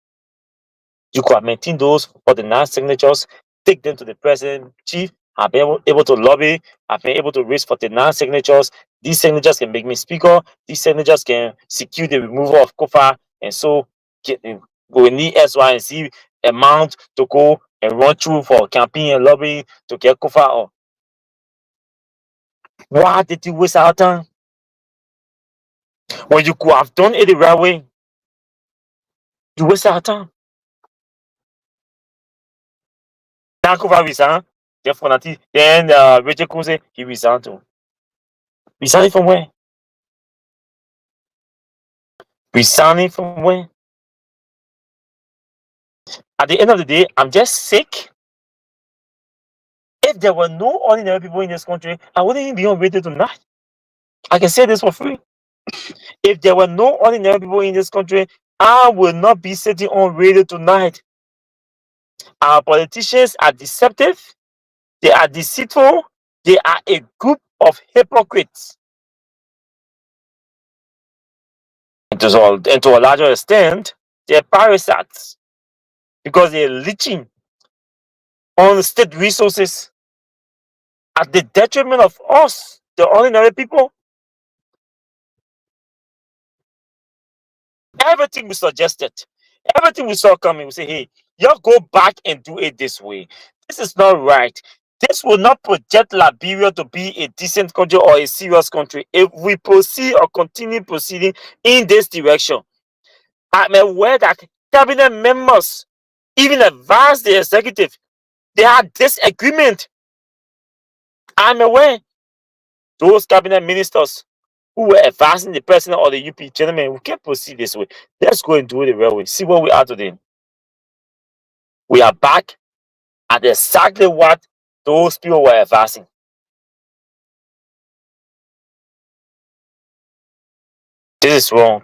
You could have maintained those 49 signatures, take them to the president, chief. I've been able to lobby. I've been able to raise 49 signatures. These signatures can make me speaker. These signatures can secure the removal of Kofa. And so we need SY and C amount to go and run through for campaign and lobbying to get Kofa off. Why did you waste our time? When you could have done it the right way, you waste our time. Now Kofa resigned. Then Richard Kunze, he resigned too. Resigning from where? Resigning from where? At the end of the day, I'm just sick. If there were no ordinary people in this country, I wouldn't even be on radio tonight. I can say this for free. If there were no ordinary people in this country, I will not be sitting on radio tonight. Our politicians are deceptive. They are deceitful. They are a group of hypocrites. And to a larger extent, they're parasites because they're leeching on state resources at the detriment of us, the ordinary people. Everything we suggested, everything we saw coming, we say, hey, y'all go back and do it this way. This is not right. This will not project Liberia to be a decent country or a serious country if we proceed or continue proceeding in this direction. I'm aware that cabinet members even advised the executive. They had disagreement. I'm aware those cabinet ministers who were advising the president or the UP, gentlemen, we can't proceed this way. Let's go and do it the real way. See where we are today. We are back at exactly what those people were advising. This is wrong.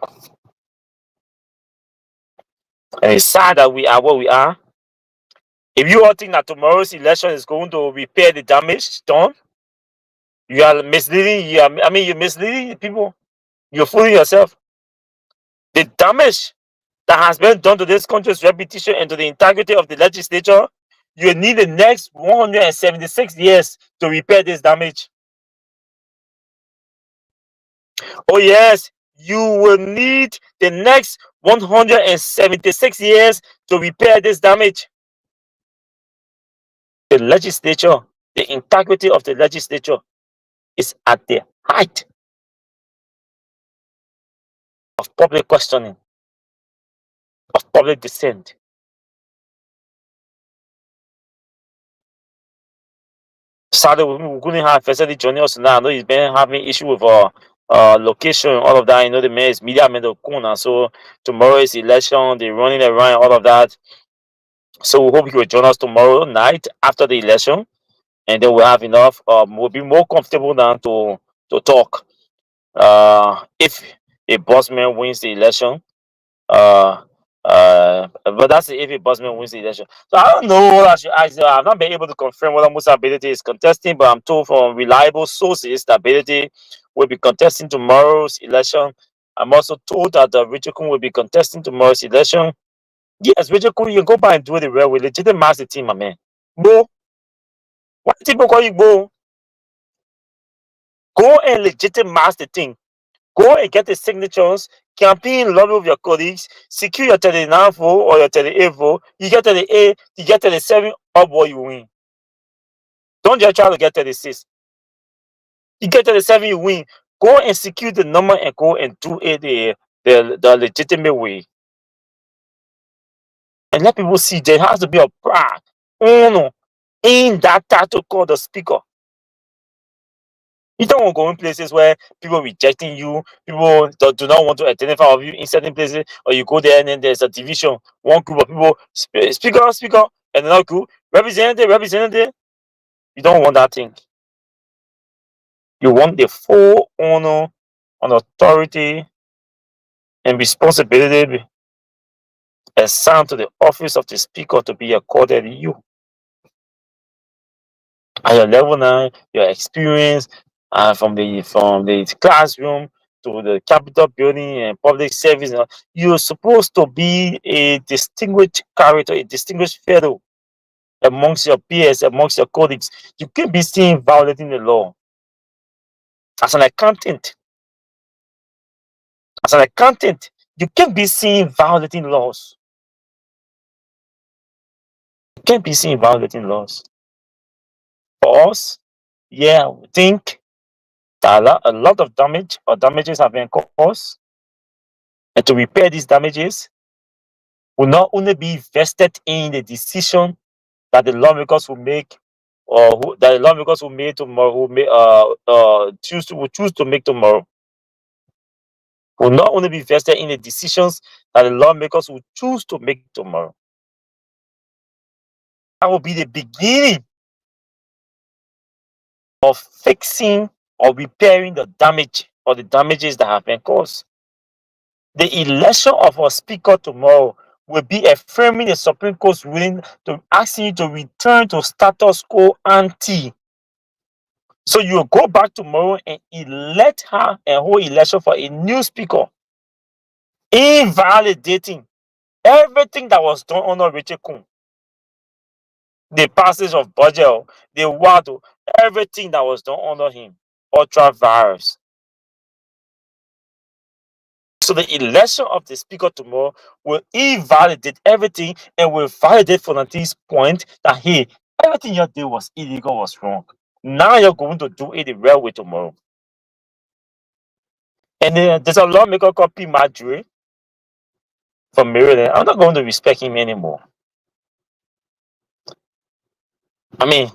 And it's sad that we are where we are. If you all think that tomorrow's election is going to repair the damage done, you are misleading. You're misleading people. You're fooling yourself. The damage that has been done to this country's reputation and to the integrity of the legislature, you need the next 176 years to repair this damage. Oh yes, you will need the next 176 years to repair this damage. The legislature, The integrity of the legislature is at the height of public questioning, of public dissent. Sadly, we couldn't have facility joining us now. I know he's been having issue with location, all of that. You know, the mayor is media man of Kuna. So tomorrow is election, they're running around, all of that. So we hope he will join us tomorrow night after the election, and then we'll have enough. We'll be more comfortable now to talk. If a bossman wins the election, uh, but that's if a bossman wins the election. So I don't know what I should ask. I've not been able to confirm whether Musa Ability is contesting, but I'm told from reliable sources that Ability will be contesting tomorrow's election. I'm also told that Richard Kun will be contesting tomorrow's election. Yes, Richard Kun, you can go back and do the real way. Legitimize the team, my man. Bo, why do people call you Bo? Go and legitimize the thing. Go and get the signatures, campaign lobby with your colleagues, secure your 39 vote or your 38 vote. You get 38, you get 37, up what you win. Don't just try to get 36. You get 37, you win. Go and secure the number and go and do it the legitimate way. And let people see there has to be a pride, honor in that title called the speaker. You don't want to go in places where people rejecting you, people do not want to identify with you in certain places, or you go there and then there's a division. One group of people, speaker, and another group, representative. You don't want that thing. You want the full honor and authority and responsibility assigned to the office of the speaker to be accorded to you. At your level now, your experience from the classroom to the Capitol building and public service, you're supposed to be a distinguished character, a distinguished fellow amongst your peers, amongst your colleagues. You can't be seen violating the law. As an accountant, you can't be seen violating laws. You can't be seen violating laws. For us, yeah, we think that a lot of damage or damages have been caused. And to repair these damages will not only be vested in the decision that the lawmakers will make, or that the lawmakers will make tomorrow, will choose to make tomorrow. Will not only be vested in the decisions that the lawmakers will choose to make tomorrow. That will be the beginning of fixing or repairing the damage or the damages that have been caused. The election of our speaker tomorrow will be affirming the Supreme Court's ruling to asking you to return to status quo ante. So you will go back tomorrow and elect her and hold election for a new speaker, invalidating everything that was done under Richard Kun. The passage of budget, the water, everything that was done under him, ultra virus. So the election of the speaker tomorrow will invalidate everything and will validate Fonanti's point that hey, everything you did was illegal, was wrong. Now you're going to do it the real way tomorrow. And then there's a lawmaker called P. Madre from Maryland. I'm not going to respect him anymore. I mean,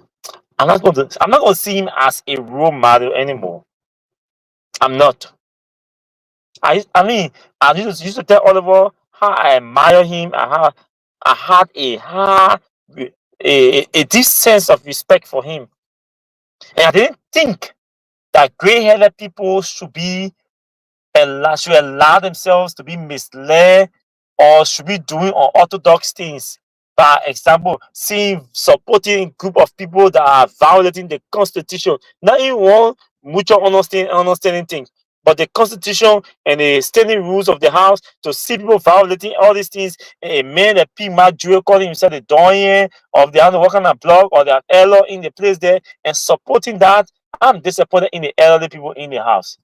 I'm not going to see him as a role model anymore. I'm not. I used to tell Oliver how I admire him and how I had a deep sense of respect for him. And I didn't think that gray-headed people should allow themselves to be misled or should be doing unorthodox things. For example, supporting a group of people that are violating the Constitution, not even one mutual understanding thing, but the Constitution and the standing rules of the House, to see people violating all these things. A man that P. Madrid calling himself the doyen of the other working on block or the elder in the place there and supporting that. I'm disappointed in the elderly people in the House.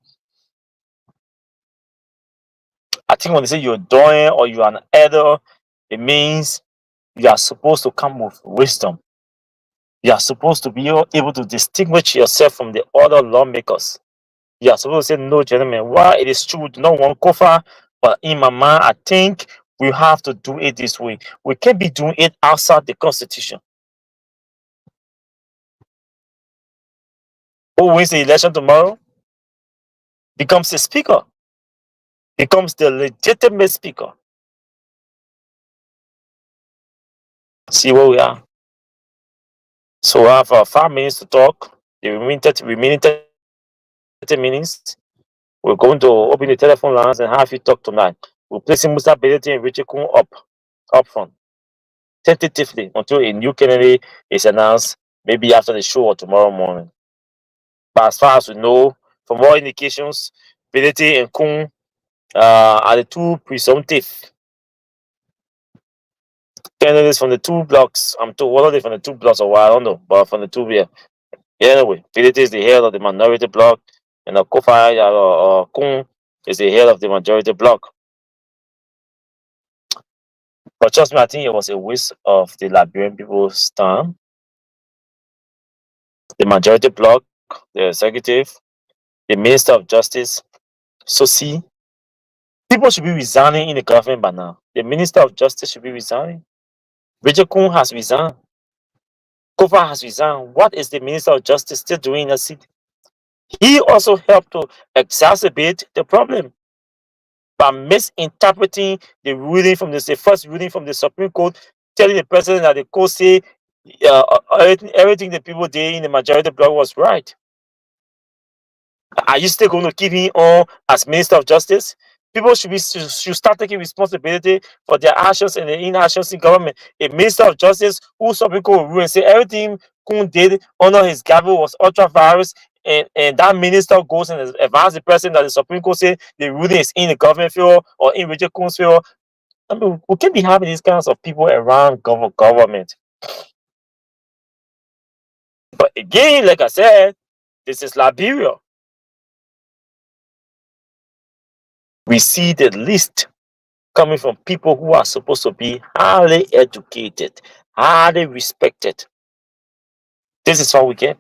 I think when they say you're doing or you're an elder, it means you are supposed to come with wisdom. You are supposed to be able to distinguish yourself from the other lawmakers. You are supposed to say, no, gentlemen, while it is true, we do not want Kofa, but in my mind, I think we have to do it this way. We can't be doing it outside the Constitution. Who wins the election tomorrow becomes the speaker, becomes the legitimate speaker. See where we are. So we have 5 minutes to talk. The remaining 30 minutes, we're going to open the telephone lines and have you talk tonight. We're placing Musa Beleti and Richard Kun up front, tentatively, until a new candidate is announced, maybe after the show or tomorrow morning. But as far as we know, from all indications, Beleti and Kun are the two presumptive candidates from the two blocks. I'm told one of them from the two blocks, or I don't know, but from the two, yeah. Anyway, Beleti is the head of the minority bloc, and Kofa Kun is the head of the majority bloc. But trust me, I think it was a waste of the Liberian people's time. The majority bloc, the executive, the Minister of Justice. So see, people should be resigning in the government by now. The Minister of Justice should be resigning. Richard Kun has resigned. Kofa has resigned. What is the Minister of Justice still doing in the city? He also helped to exacerbate the problem by misinterpreting the ruling from the first ruling from the Supreme Court, telling the president that the court say everything the people did in the majority bloc was right. Are you still going to keep him on as Minister of Justice? People should start taking responsibility for their actions and their inactions in government. A Minister of Justice who some people will rule and say everything Kun did under his gavel was ultra virus, and that minister goes and advises the president that the Supreme Court say the ruling is in the government field or in Richard Kun's field. I mean, we can't be having these kinds of people around government. But again, like I said, this is Liberia. We see the list coming from people who are supposed to be highly educated, highly respected. This is what we get.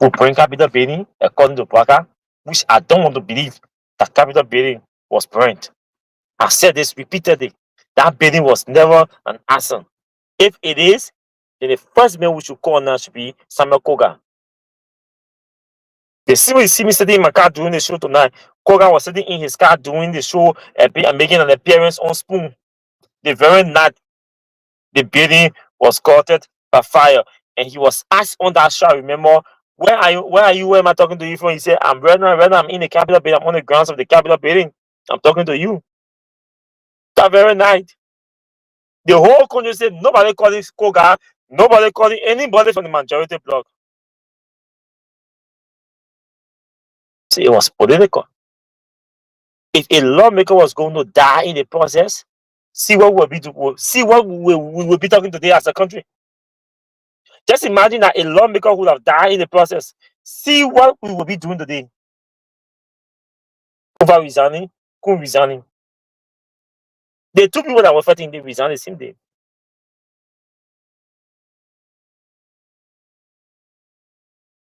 We bring capital building according to Baka, which I don't want to believe that capital building was burnt. I said this repeatedly. That building was never an arson. If it is, then the first man we should call now should be Samuel Koga. They see me sitting in my car doing the show tonight. Koga was sitting in his car doing the show and making an appearance on Spoon. The very night the building was caught by fire, and he was asked on that show, remember, where are you? Where am I talking to you from? He said, I'm right now, I'm in the Capitol building. I'm on the grounds of the Capitol building. I'm talking to you. That very night, the whole country said nobody called this Koga, nobody calling anybody from the majority bloc. See, it was political. If a lawmaker was going to die in the process, see what we will be talking today as a country. Just imagine that a lawmaker would have died in the process. See what we will be doing today. Over resigning, Kun resigning. The two people that were fighting, they resigned the same day.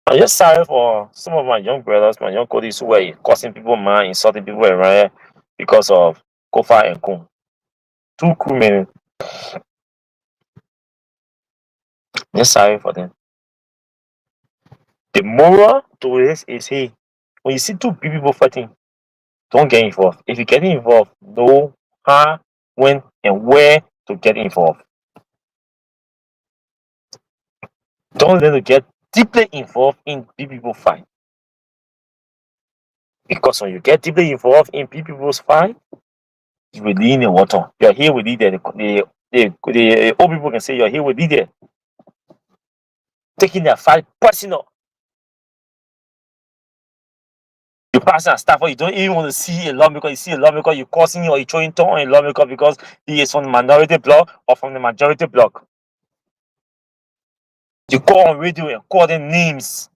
I'm just sorry for some of my young brothers, my young colleagues who were causing people mind, insulting people around here because of Kofa and Kun. Two cool men. Just sorry for them. The moral to this is, hey, when you see two people fighting, don't get involved. If you get involved, know how, when, and where to get involved. Don't let them get deeply involved in people's fight. Because when you get deeply involved in people's fight, you will lean in water. You're here with leader. The old people can say you're here with leader. Taking their fight personal. You pass and stuff, or you don't even want to see a lawmaker. You see a lawmaker, you causing or you throwing turn on a lawmaker because he is from the minority bloc or from the majority bloc. You call on radio and call them names.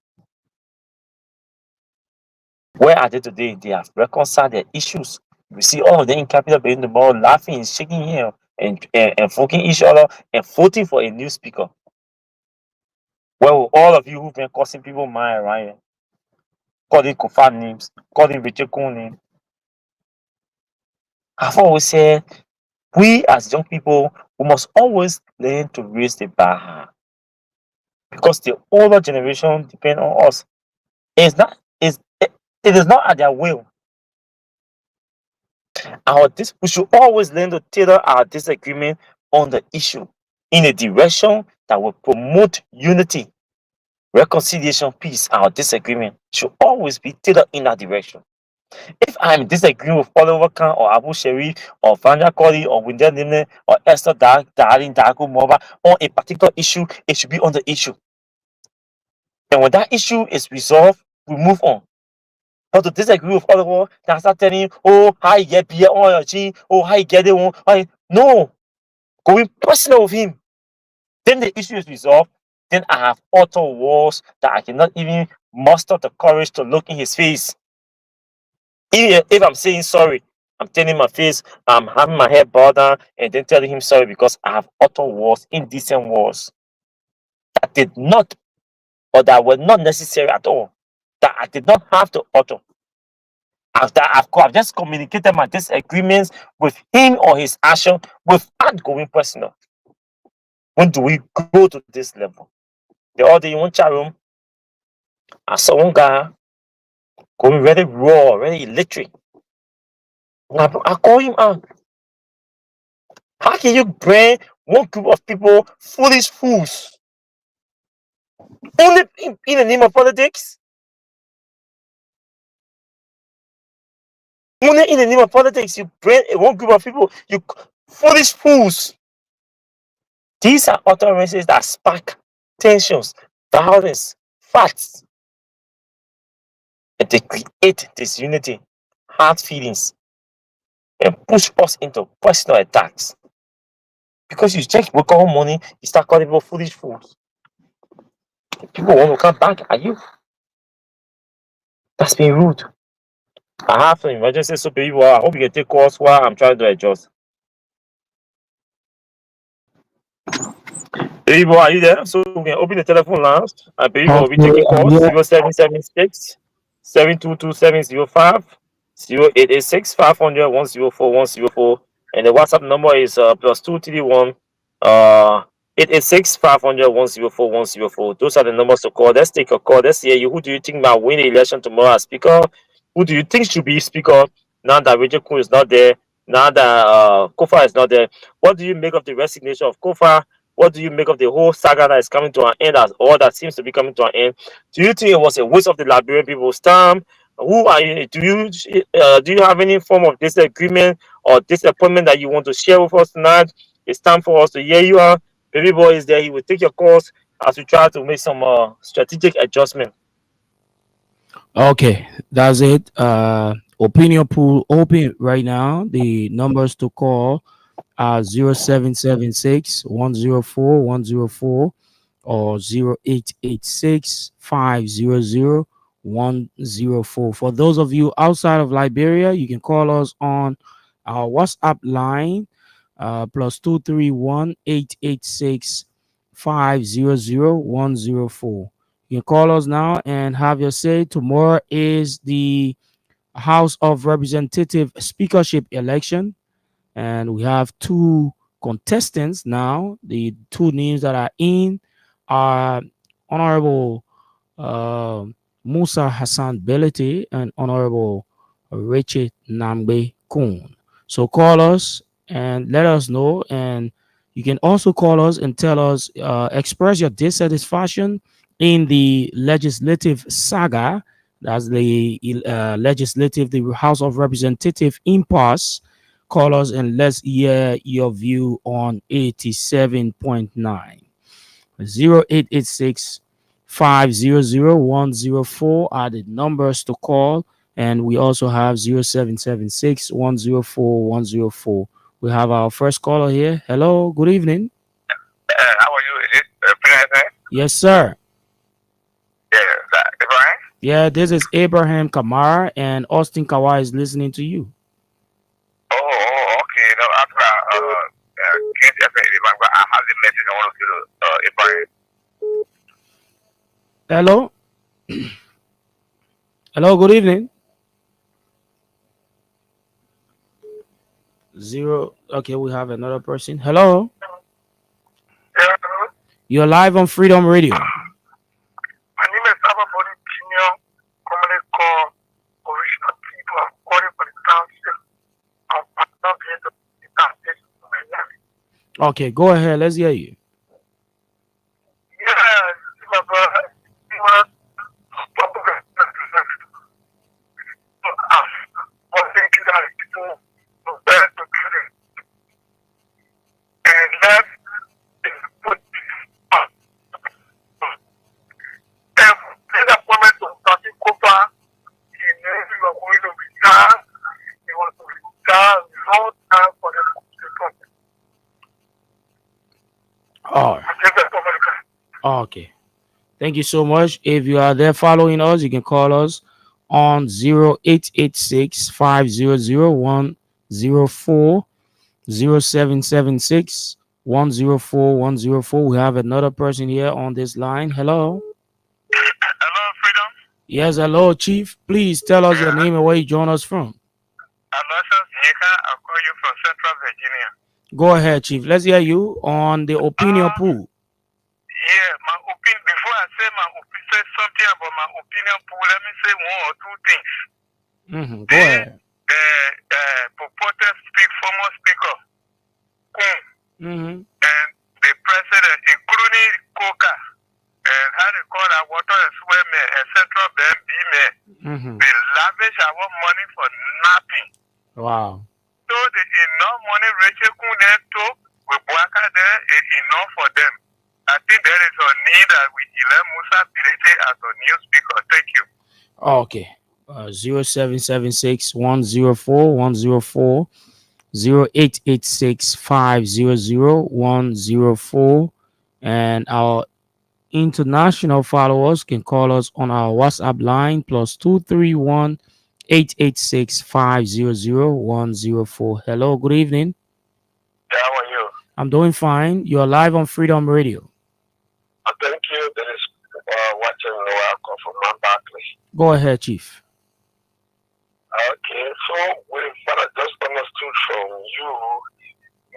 Where are they today? They have reconciled their issues. You see all of them in Capitol Building tomorrow laughing, shaking hands, and fucking each other and voting for a new speaker. Well, all of you who've been causing people mind around here, calling Kofa names, calling Richard Coon names, I've always said we as young people, we must always learn to raise the bar high, because the older generation depend on us. It's not, it is not at their will. We should always learn to tailor our disagreement on the issue in a direction that will promote unity, reconciliation, peace. Our disagreement should always be tailored in that direction. If I'm disagreeing with Oliver Khan or Abu Sharif or Vanya Koli or Windel Nimne or Esther Darling Dago Moba on a particular issue, it should be on the issue. And when that issue is resolved, we move on. But to disagree with Oliver, then I start telling you, oh, how you get beer on your chin, oh, how you get it on. No, going personal with him. Then the issue is resolved. Then I have utter walls that I cannot even muster the courage to look in his face. If I'm saying sorry, I'm telling my face, I'm having my head bowed down, and then telling him sorry because I have utter words, indecent words that did not, that were not necessary at all, that I did not have to utter. I've just communicated my disagreements with him or his action without going personal. When do we go to this level? The other day in one chat room, I saw one guy going very raw, very electric. I call him out. How can you bring one group of people foolish fools only in the name of politics? Only in the name of politics, you bring one group of people, you foolish fools. These are utterances that spark tensions, violence, fights, and they create disunity, hard feelings, and push us into personal attacks. Because you check we call money, you start calling people foolish fools. People want to come back at you. That's being rude. I have some emergency so people. I hope you can take calls while I'm trying to adjust. People, are you there? So we can open the telephone lines. And people will be Okay, taking I'm calls here. 0776 722 0886 500 104 104. And the WhatsApp number is plus 231 886 500 104 104. Those are the numbers to call. Let's take a call. Let's hear you. Who do you think might win the election tomorrow as speaker? Who do you think should be speaker now that Richard Kun is not there? Now that Kofa is not there? What do you make of the resignation of Kofa? What do you make of the whole saga that is coming to an end, or that seems to be coming to an end? Do you think it was a waste of the Liberian people's time? Who are you? Do you have any form of disagreement or disappointment that you want to share with us tonight? It's time for us to hear you out. Baby boy is there. He will take your calls as we try to make some strategic adjustment. Okay, that's it. Opinion pool open right now. The numbers to call are 0776 104 104 or 0886 500 104. For those of you outside of Liberia, you can call us on our WhatsApp line plus 231 886 500 104. You can call us now and have your say. Tomorrow is the House of Representative speakership election, and we have two contestants now. The two names that are in are Honorable uh, Musa Hassan Belete and Honorable Richard Nambe Kun. So call us and let us know. And you can also call us and tell us, express your dissatisfaction in the legislative saga. That's the legislative, the House of Representative impasse. Call us and let's hear your view on 87.9. 0886 500 are the numbers to call, and we also have 0776 104 104. We have our first caller here. Hello, good evening. How are you? Is it President? Yes, sir. Yeah, Ibrahim? Yeah, this is Abraham Kamara, and Austin Kawai is listening to you. Okay. No, can't definitely. I have the message I want to give to Ibrahim. Hello. Hello. Good evening. Zero. Okay, we have another person. Hello. Yeah, You're live on Freedom Radio. my name is Ababodi Junior, commonly called original people. I'm calling for the township. I'm not here to the township. Okay, go ahead. Let's hear you. Yeah, my brother. He was popular. One thing that I do was better to do it. And that is put that appointment to starting Copa. He knew we were going to retire. He was to retire long time for the project. Oh, I think that's what I'm okay. Thank you so much. If you are there following us, you can call us on 0886 500 104 0776 104 104. We have another person here on this line. Hello. Hello, Freedom. Yes, hello, Chief. Please tell us your name and where you join us from. Aloysius Yeka, I'll call you from Central Virginia. Go ahead, Chief. Let's hear you on the opinion pool. Yeah, my opinion, before I say my opinion, say something about my opinion pool, let me say one or two things. Go ahead. The purported former speaker, and the president, including Coca, and how they call that water and swimming and Central Bend B-man, they lavish our money for nothing. Wow. So the enough money Rachel Kunden took, we work there is enough for them. I think there is a need that we elect Musa Birete as a new speaker. Thank you. Okay. 0776 104 104 0886 500 104, and our international followers can call us on our WhatsApp line +231 886 500 104. Hello, good evening. Yeah, how are you? I'm doing fine. You're live on Freedom Radio. Thank you. This is watching Noah call from Mount Barkley. Go ahead, Chief. Okay, so what I just understood from you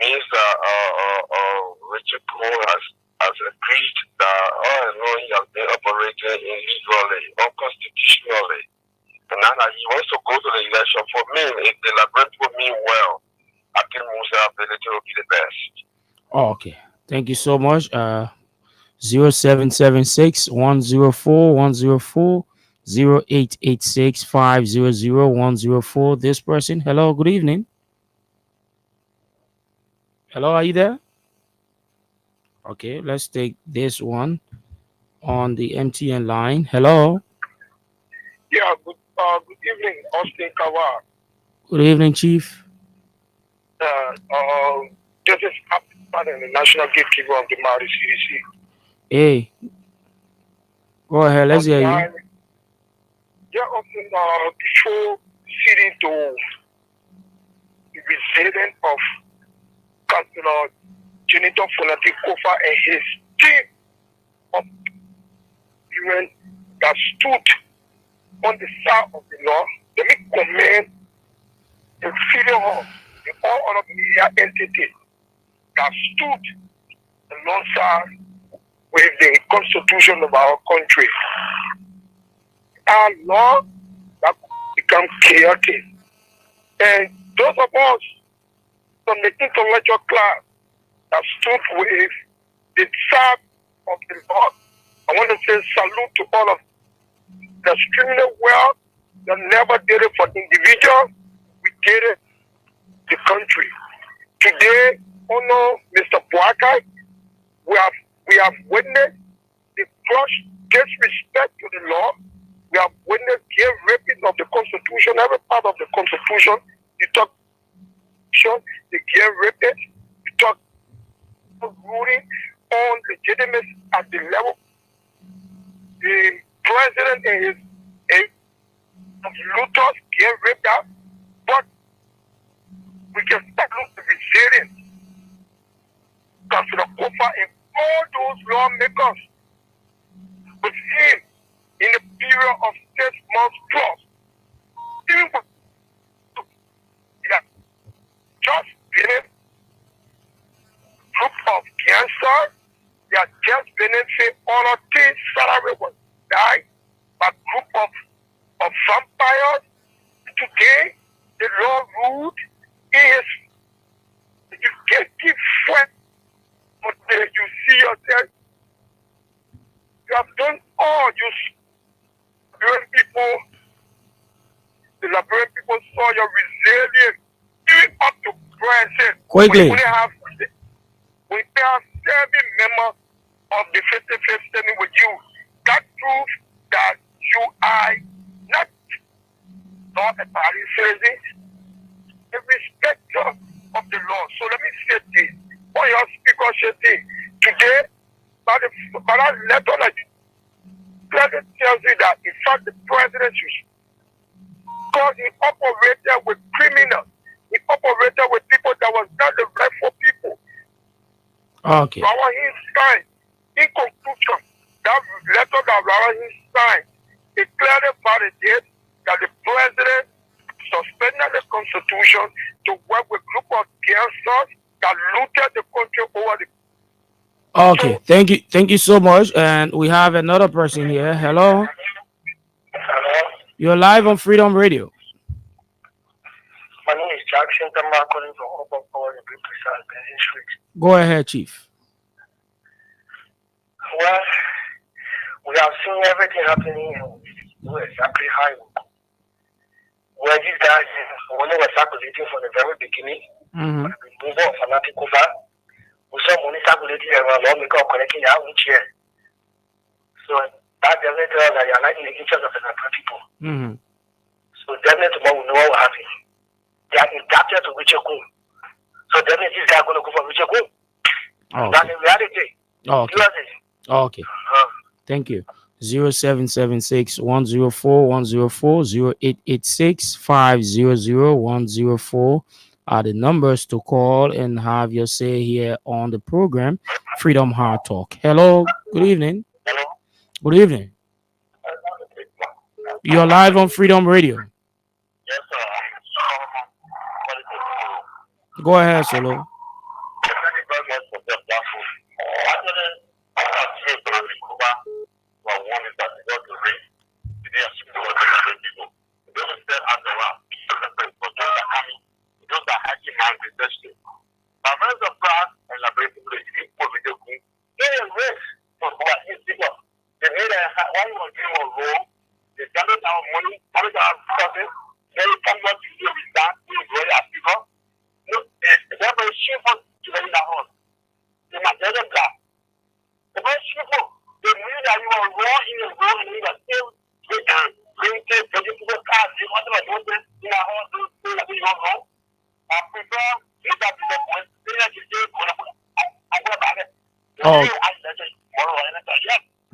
means that Richard Cole has agreed that all along he has been operating illegally, unconstitutionally. And now that he wants to go to the election, for me, if they elaborate for me well, I think Musa ability will be the best. Okay. Thank you so much. 0776 104 104 0886 500 104. This person. Hello, good evening. Hello, are you there? Okay, let's take this one on the MTN line. Hello. Yeah, good evening, Austin Kawa. Good evening, Chief. This is Abdul, the national gatekeeper of the Maori CDC. Hey, go ahead. Let's hear you. Yeah, before sitting to the resident of Councilor Junitor Fonati Kofa and his team of women that stood on the side of the law. Let me commend the freedom of the all other media entities that stood alongside with the constitution of our country. Our law that become chaotic. And those of us from the intellectual class that stood with the side of the law, I want to say salute to all of the extremely well that never did it for individuals. We did it the country. Today, honor Mr. Boakai, we have witnessed the crush disrespect to the law. We have witnessed the raping of the Constitution, every part of the Constitution. You talk, the gear raping, you talk ruling on legitimacy at the level. The president and his looters get raped out, but we can start the resilience. Councilor Kofa and all those lawmakers with him laws plus. Even with yeah, just being group of cancer, they are just benefit all of things salary was died by group of vampires. Today, the law ruled is you get give sweat, but then you see yourself, you have done all you Liberian people, the Liberian people saw your resilience, even up to present. Quickly. We have 7 members of the 55th standing with you. That proves that you are not a party citizen, a respecter of the law. So let me say this. What your speaker should say today, by that letter that the president tells you that in fact the president should, because he operated with criminals, he operated with people that was not the rightful people. Okay. So I want him signed. In conclusion, that letter that Rawa he signed, it clearly validates that the president suspended the constitution to work with group of gangsters that looted the country over the. Okay, thank you so much. And we have another person here. Hello, you're live on Freedom Radio. My name is Jackson. I'm calling from Open Power in Precise Benson Street. Go ahead, Chief. Well, we have seen everything happening in exactly how where these guys, when they were circulating from the very beginning, we were fanatic over. We saw money circulating around lawmaker connecting our own chair. So that definitely tells us that you are not in the interest of the Nigerian people. So definitely tomorrow we know what will happen. They are indebted to Richard Kum. So definitely this guy is going to go for Richard Kum. That's the reality. Okay. Thank you. 0776 104 104 0886 500 104 are the numbers to call and have your say here on the program Freedom Hard Talk. Hello, good evening. Good evening. You're live on Freedom Radio. Yes, sir. Go ahead, Solo.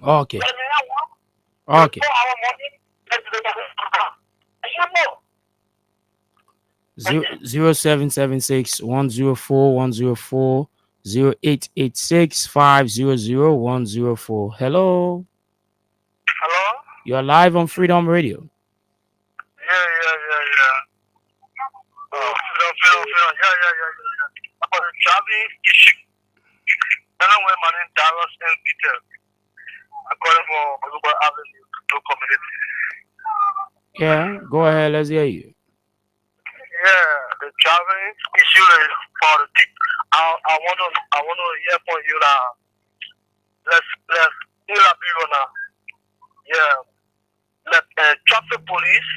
Okay. Okay. 0776 104 104 0886 500 104. Hello. Hello? You're live on Freedom Radio. Yeah. Yeah. About the traveling issue. Then I went my name Dallas and Peter. According for Global Avenue to community. Yeah, go ahead. Let's hear you. Yeah, the traveling issue is politics. I want to hear from you now. Let's hear a bit now. Yeah, let traffic police.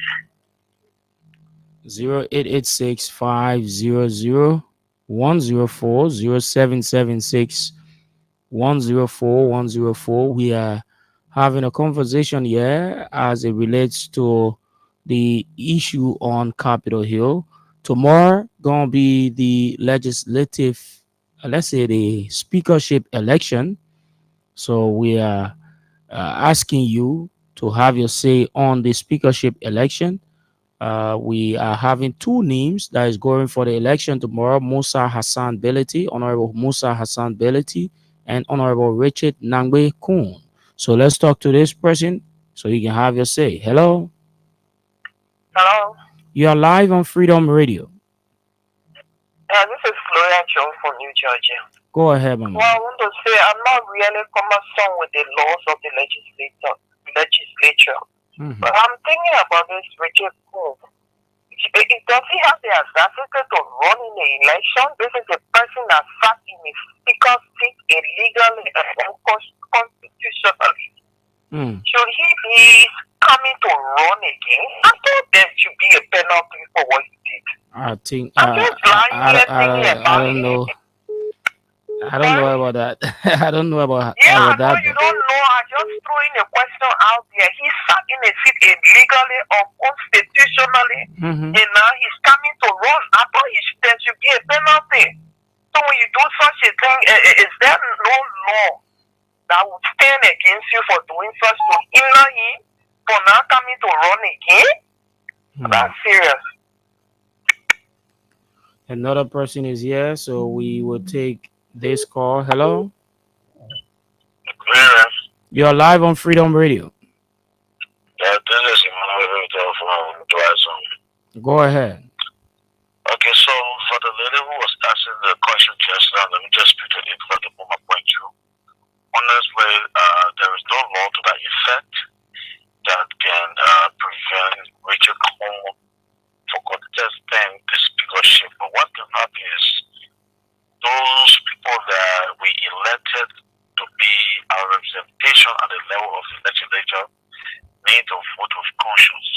0886 500 104 0776 104 104. We are having a conversation here as it relates to the issue on Capitol Hill. Tomorrow gonna be the legislative, let's say the speakership election. So we are asking you to have your say on the speakership election. We are having two names that is going for the election tomorrow: Musa Hassan Beliti, Honorable Musa Hassan Beliti, and Honorable Richard Nangbe Kun. So let's talk to this person so you can have your say. Hello. Hello? You are live on Freedom Radio. Yeah, this is Gloria Jones from New Georgia. Go ahead, Mama. Well, I want to say I'm not really concerned with the laws of the legislature. But I'm thinking about this Richard Cook. Does he have the audacity to run in the election? This is a person that sat in a speaker seat illegally and unconstitutionally. Should he be coming to run again? I thought there should be a penalty for what he did. I think I'm just lying I don't know. I don't know about that. I don't know about that. You don't know. I just threw in a question out there. He sat in a seat illegally or constitutionally, and now he's coming to run. I thought there should be a penalty. So when you do such a thing, is there no law that would stand against you for doing such to hinder him for now coming to run again? That's serious. Another person is here, so we will take this call. Hello? Yeah. You're live on Freedom Radio. Yeah, this is Emmanuel from Dryson. Go ahead. Okay, so for the lady who was asking the question just now, let me just put it for the moment point you. Honestly, there is no law to that effect that can prevent Richard Coleman from contesting the speakership. But what can happen is those people that we elected to be our representation at the level of the legislature need a vote of conscience.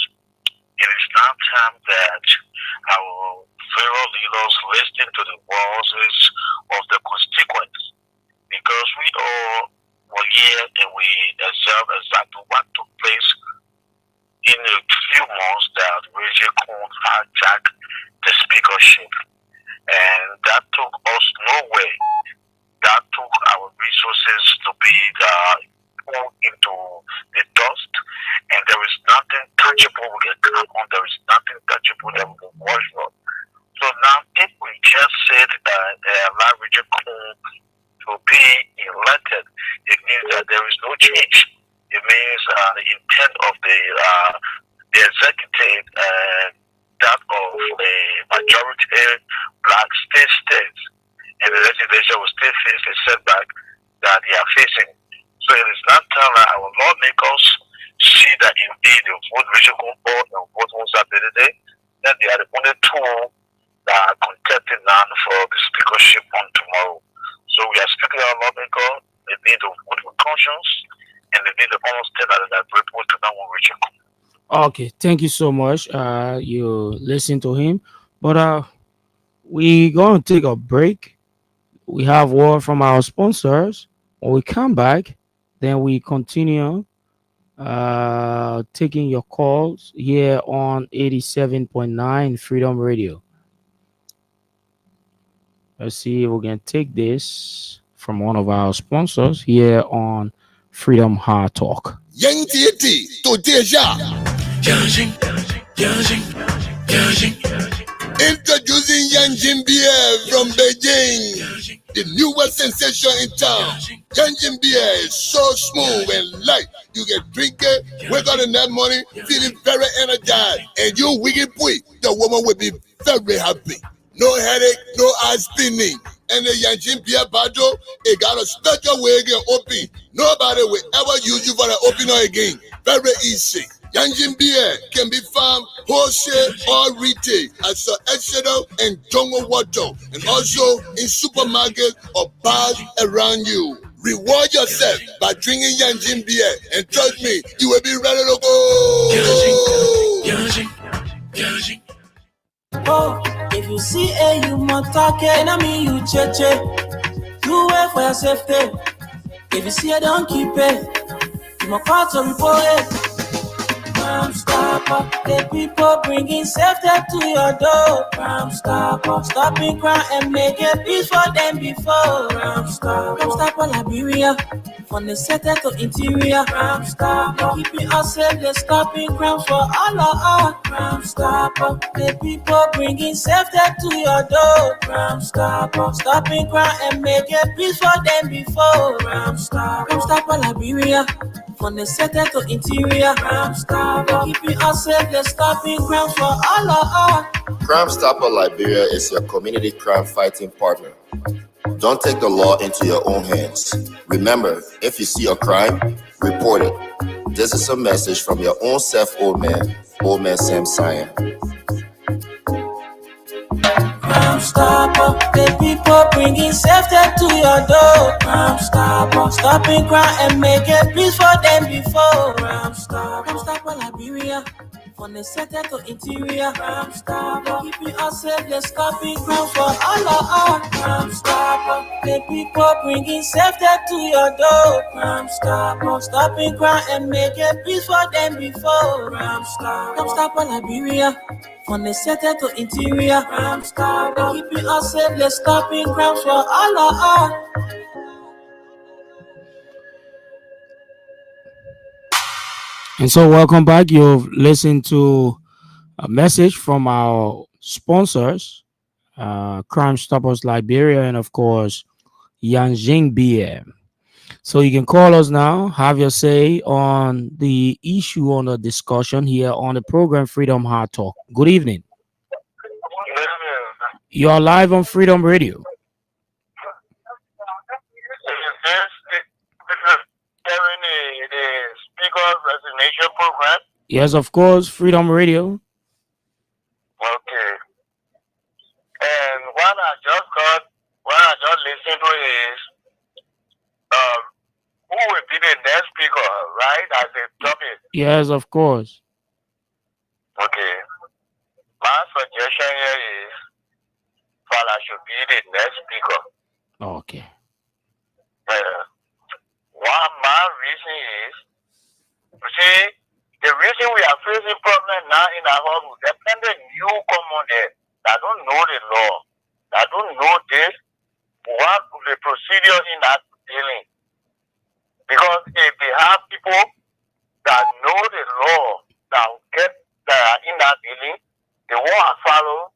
It is now time that our fellow leaders listen to the voices of the constituents, because we all were here and we observed exactly what took place in a few months that Richard Coleman hijacked the speakership. And that took us nowhere. That took our resources to be pulled into the dust, and there is nothing tangible we can count on. There is nothing tangible that we can watch for. So now, if we just said allow Richard Coleman to be elected, it means that there is no change. It means the intent of the executive and that of a majority black states and the legislature will still face a setback that they are facing. So it is not time that our lawmakers see that indeed the vote Richard Coleman and vote Musa Benede, that they are the only two that are contesting now for the speakership on tomorrow. So we are speaking our lawmakers, they need to vote with conscience, and they need to understand that great vote to not want Richard Coleman. Okay, thank you so much. You listen to him, but we going to take a break. We have word from our sponsors. When we come back, then we continue taking your calls here on 87.9 Freedom Radio. Let's see if we can take this from one of our sponsors here on Freedom Hard Talk. Young Tieti to Deja. Introducing Yanjin Beer from Beijing, the newest sensation in town. Yanjin Beer is so smooth and light. You can drink it, wake up in that morning, feeling very energized. And you wicked boy, the woman will be very happy. No headache, no eye spinning. And the Yanjin Beer bottle, it got a special way again open. Nobody will ever use you for an opener again. Very easy. Yanjin Beer can be found wholesale or retail at Sir Exeter and Jongo Water, and also in supermarkets or bars around you. Reward yourself by drinking Yanjin Beer, and trust me, you will be ready to go. Oh, if you see a human talking, I mean you cheche. You wait for your safety. If you see a don't keep it. You must call to report it. Crime Stopper, the people bringing safety to your door. Crime Stopper, stopping crime and making peace for them before. Crime Stopper, Liberia, from the center to interior. Crime Stopper, keeping us safe, they're stopping crimes for all of us. Crime Stopper, the people bringing safety to your door. Crime Stopper, stopping crime and making peace for them before. Crime Stopper, Liberia. from the center to interior. Crime Stopper, keeping us safe, they're stopping crime for all of us. Crime Stopper Liberia is your community crime fighting partner. Don't take the law into your own hands. Remember, if you see a crime, report it. This is a message from your own self, Old Man Sam Cyan. Crime Stopper, the people bringing safety to your door. Crime Stopper, stopping crime and making peace for them before. Crime Stopper Liberia, from the center to interior. Crime Stopper, keeping us safe, they're stopping crime for all of us. Crime Stopper, the people bringing safety to your door. Crime Stopper, stopping crime and making peace for them before. Crime Stopper Liberia, from the center to interior. Crime Stopper, keeping us safe, they're stopping crime for all of us. And so, welcome back. You've listened to a message from our sponsors, Crime Stoppers Liberia, and of course, Yanjing BM. So you can call us now, have your say on the issue on the discussion here on the program Freedom Hard Talk. Good evening. You are live on Freedom Radio. The speaker resignation program. Yes, of course, Freedom Radio. Okay. And what I just listened to is who will be the next speaker, right? As a topic. Yes, of course. Okay. My suggestion here is Fala should be the next speaker. Okay. One my reason is, you see, the reason we are facing problem now in our home, dependent newcomer there that don't know the law, that don't know this, what the procedure in that dealing. Because if they have people that know the law, that get in that dealing, they won't follow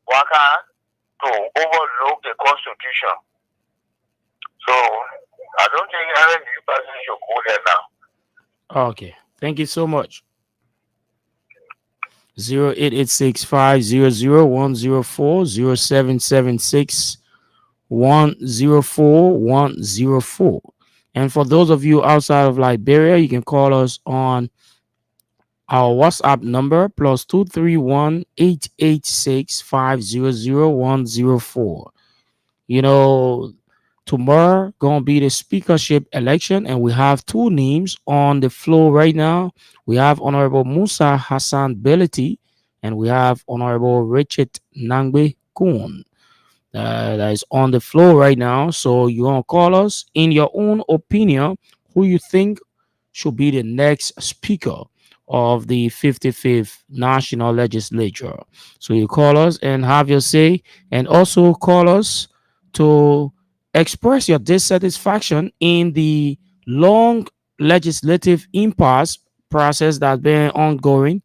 Waka to overlook the Constitution. So I don't think any new person should go there now. Okay. Thank you so much. 0886-500-104, 0776-104-104. And for those of you outside of Liberia, you can call us on our WhatsApp number +231-886-500-104. You know, tomorrow gonna be the speakership election, and we have two names on the floor right now. We have Honorable Musa Hassan Beliti, and we have Honorable Richard Nangbe Kun. That is on the floor right now. So you're gonna call us in your own opinion who you think should be the next speaker of the 55th National Legislature. So you call us and have your say, and also call us to express your dissatisfaction in the long legislative impasse process that's been ongoing.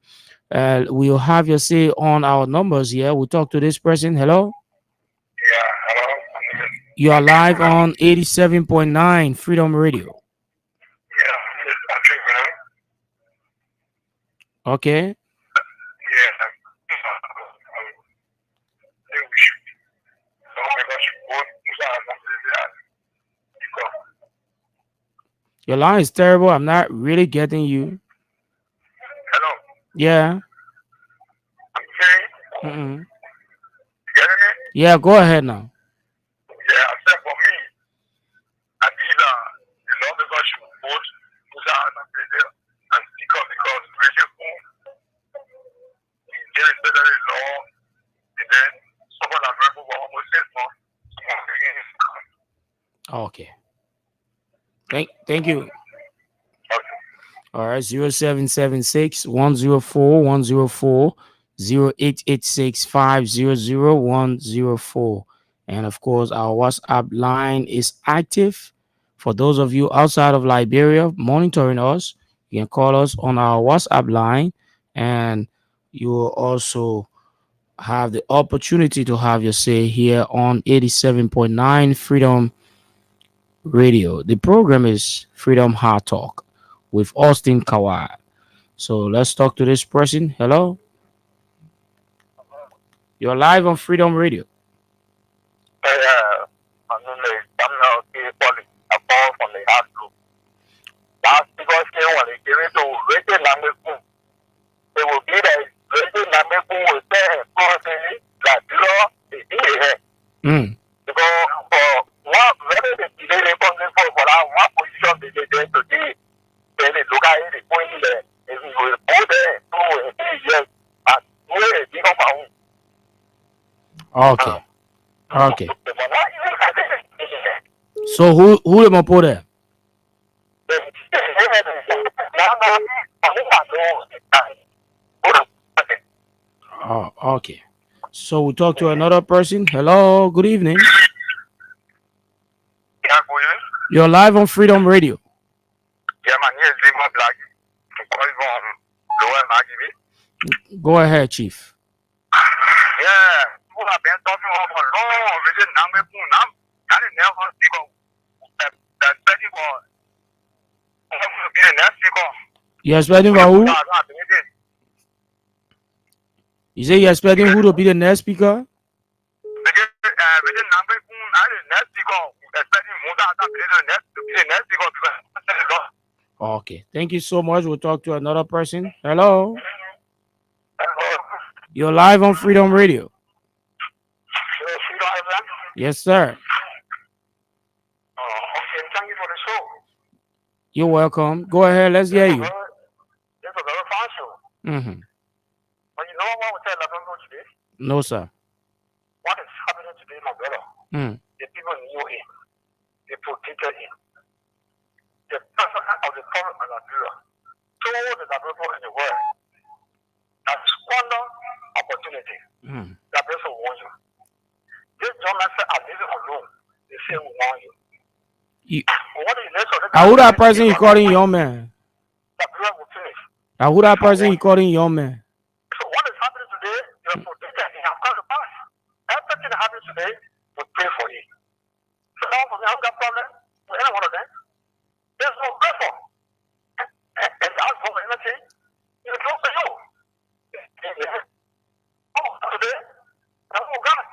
We'll have your say on our numbers here. We'll talk to this person. Hello. Yeah, hello. You are live on 87.9 Freedom Radio. Yeah, this is Patrick, man. Okay. Yeah, I think we should. Don't make us vote. Your line is terrible. I'm not really getting you. Hello. Yeah. I'm saying, Mm-mm. you getting me? Yeah, go ahead now. Yeah, I said for me, I think the lawmakers should vote and speak up because radio there is federal law, and then someone that remember what almost said more. Okay. Thank you. All right, 0776-104-104, 0886-500-104. And of course, our WhatsApp line is active. For those of you outside of Liberia monitoring us, you can call us on our WhatsApp line, and you will also have the opportunity to have your say here on 87.9 Freedom Radio. The program is Freedom Hard Talk. with Austin Kawai. So let's talk to this person. Hello. You're live on Freedom Radio. I'm not a call from the house group. That's because they want to give it to Richard Nameku. They will be there. Richard Nameku will say, that because for what whether they delay the funding for that one position they did today, then they look at it going there. If we will go there 2 years and where they come out. Okay. Okay. So who am I put there? Oh, okay. So we talk to another person. Hello, good evening. You're live on Freedom Radio. Yeah, my name is Lima Black. I'm calling from Lower Maggie. Go ahead, Chief. Yeah, who have been talking for long, visit number Punam. That is never people that betting for be the next people. You're expecting for who? You say you're expecting who to be the next speaker? Within number Pun, I is next speaker. Expecting Muda to be the next speaker. Okay, thank you so much. We'll talk to another person. Hello. You're live on Freedom Radio. Yes, sir. Okay, thank you for the show. You're welcome. Go ahead. Let's hear you. This is a very fun show. But you know what we tell Lavongo today? No, sir. What is happening today, my brother? The people knew him. They protected him. The president of the Republic of Nigeria told the Nigerian in the world that squander opportunity. That person wants you. This gentleman said, I'm living alone. They say we want you. Who that person you calling young man? Nigeria will finish. Who that person you calling young man? So what is happening today? You're protected. You have come to pass. Everything that happens today, we pray for you. So now for me, I don't got problem with any one of them. There's no pray for. And ask for anything, you go for you. Oh, today, oh God.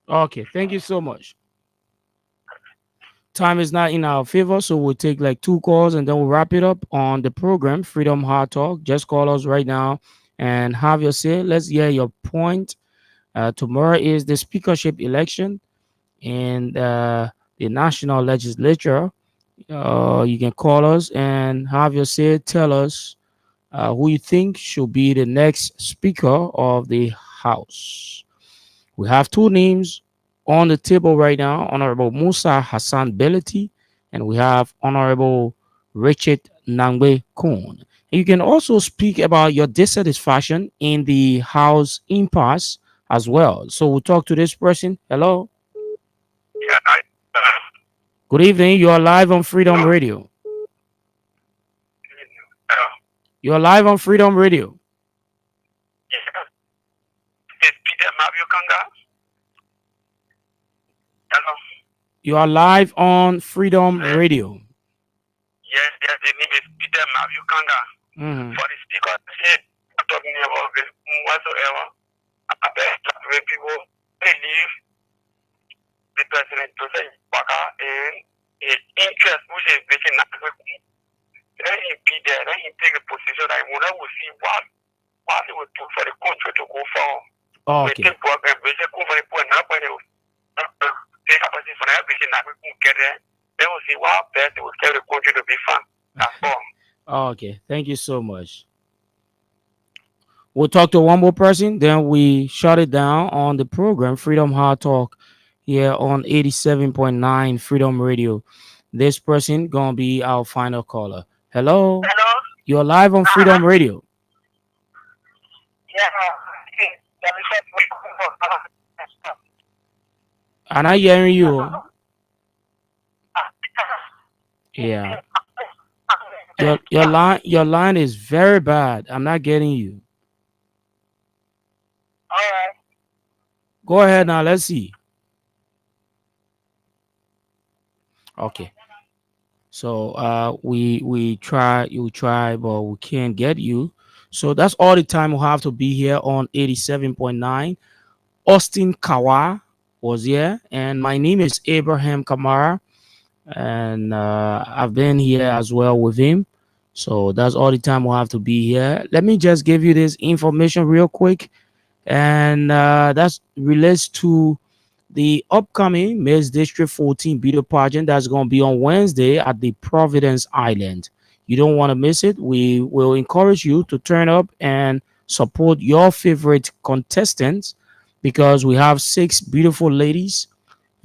Okay, thank you so much. Time is not in our favor, so we'll take like 2 calls and then we'll wrap it up on the program, Freedom Hard Talk. Just call us right now and have your say. Let's hear your point. Tomorrow is the speakership election in the national legislature. You can call us and have your say. Tell us who you think should be the next speaker of the House. We have 2 names on the table right now, Honorable Musa Hassan Belati, and we have Honorable Richard Nangbe Kun. You can also speak about your dissatisfaction in the House impasse as well. So we'll talk to this person. Hello. Good evening. You are live on Freedom Radio. You are live on Freedom Radio. You are live on Freedom Radio. Yes, the name is Peter Mavu Kanga. For the speaker, I'm talking about whatsoever. I bet people believe the president to say Baka and his interest, which is making that. Then he be there, then he take a position that we will see what they would do for the country to go forward. Okay. We take work and we take over the point now, but they will take a position for everything that we can get there. Then we'll see what best will tell the country to be fun. That's all. Okay, thank you so much. We'll talk to one more person, then we shut it down on the program, Freedom Hard Talk, here on 87.9 Freedom Radio. This person gonna be our final caller. Hello? Hello? You're live on Freedom Radio. Yeah. I'm not hearing you. Yeah. Your line is very bad. I'm not getting you. All right. Go ahead now. Let's see. Okay. So we try, you try, but we can't get you. So that's all the time we have to be here on 87.9. Austin Kawa was here, and my name is Abraham Kamara, and I've been here as well with him. So that's all the time we'll have to be here. Let me just give you this information real quick, and that relates to the upcoming Miss District 14 beauty pageant that's going to be on Wednesday at the Providence Island. You don't want to miss it. We will encourage you to turn up and support your favorite contestants, because we have 6 beautiful ladies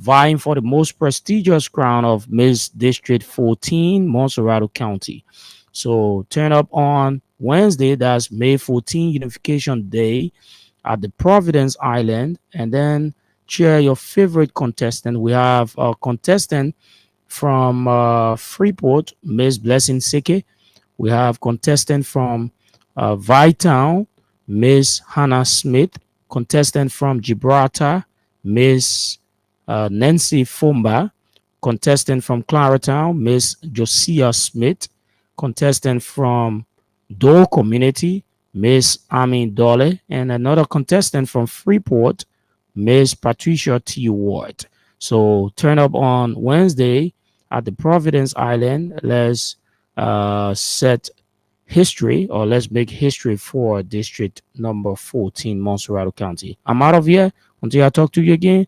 vying for the most prestigious crown of Miss District 14, Monserrato County. So turn up on Wednesday, that's May 14, Unification Day, at the Providence Island, and then cheer your favorite contestant. We have a contestant from Freeport, Miss Blessing Seke. We have contestant from Vytown, Miss Hannah Smith. Contestant from Gibraltar, Miss Nancy Fumba. Contestant from Claratown, Miss Josiah Smith. Contestant from Dole Community, Miss Amy Dole. And another contestant from Freeport, Miss Patricia T. Ward. So turn up on Wednesday at the Providence Island. Let's set history, or let's make history for district number 14, Monserrato County. I'm out of here. Until I talk to you again,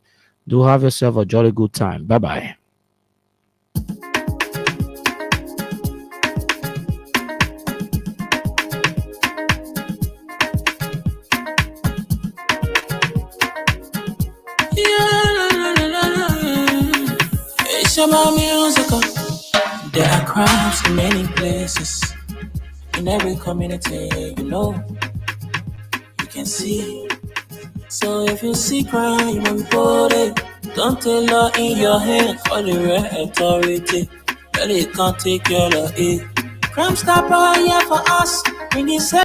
do have yourself a jolly good time. Bye bye. It's about music. There are crimes in many places, in every community, you can see. So if you see crime, report it. Don't take law in your hand, call the right authority. But it can't take your law. Crime stopper here for us, bringing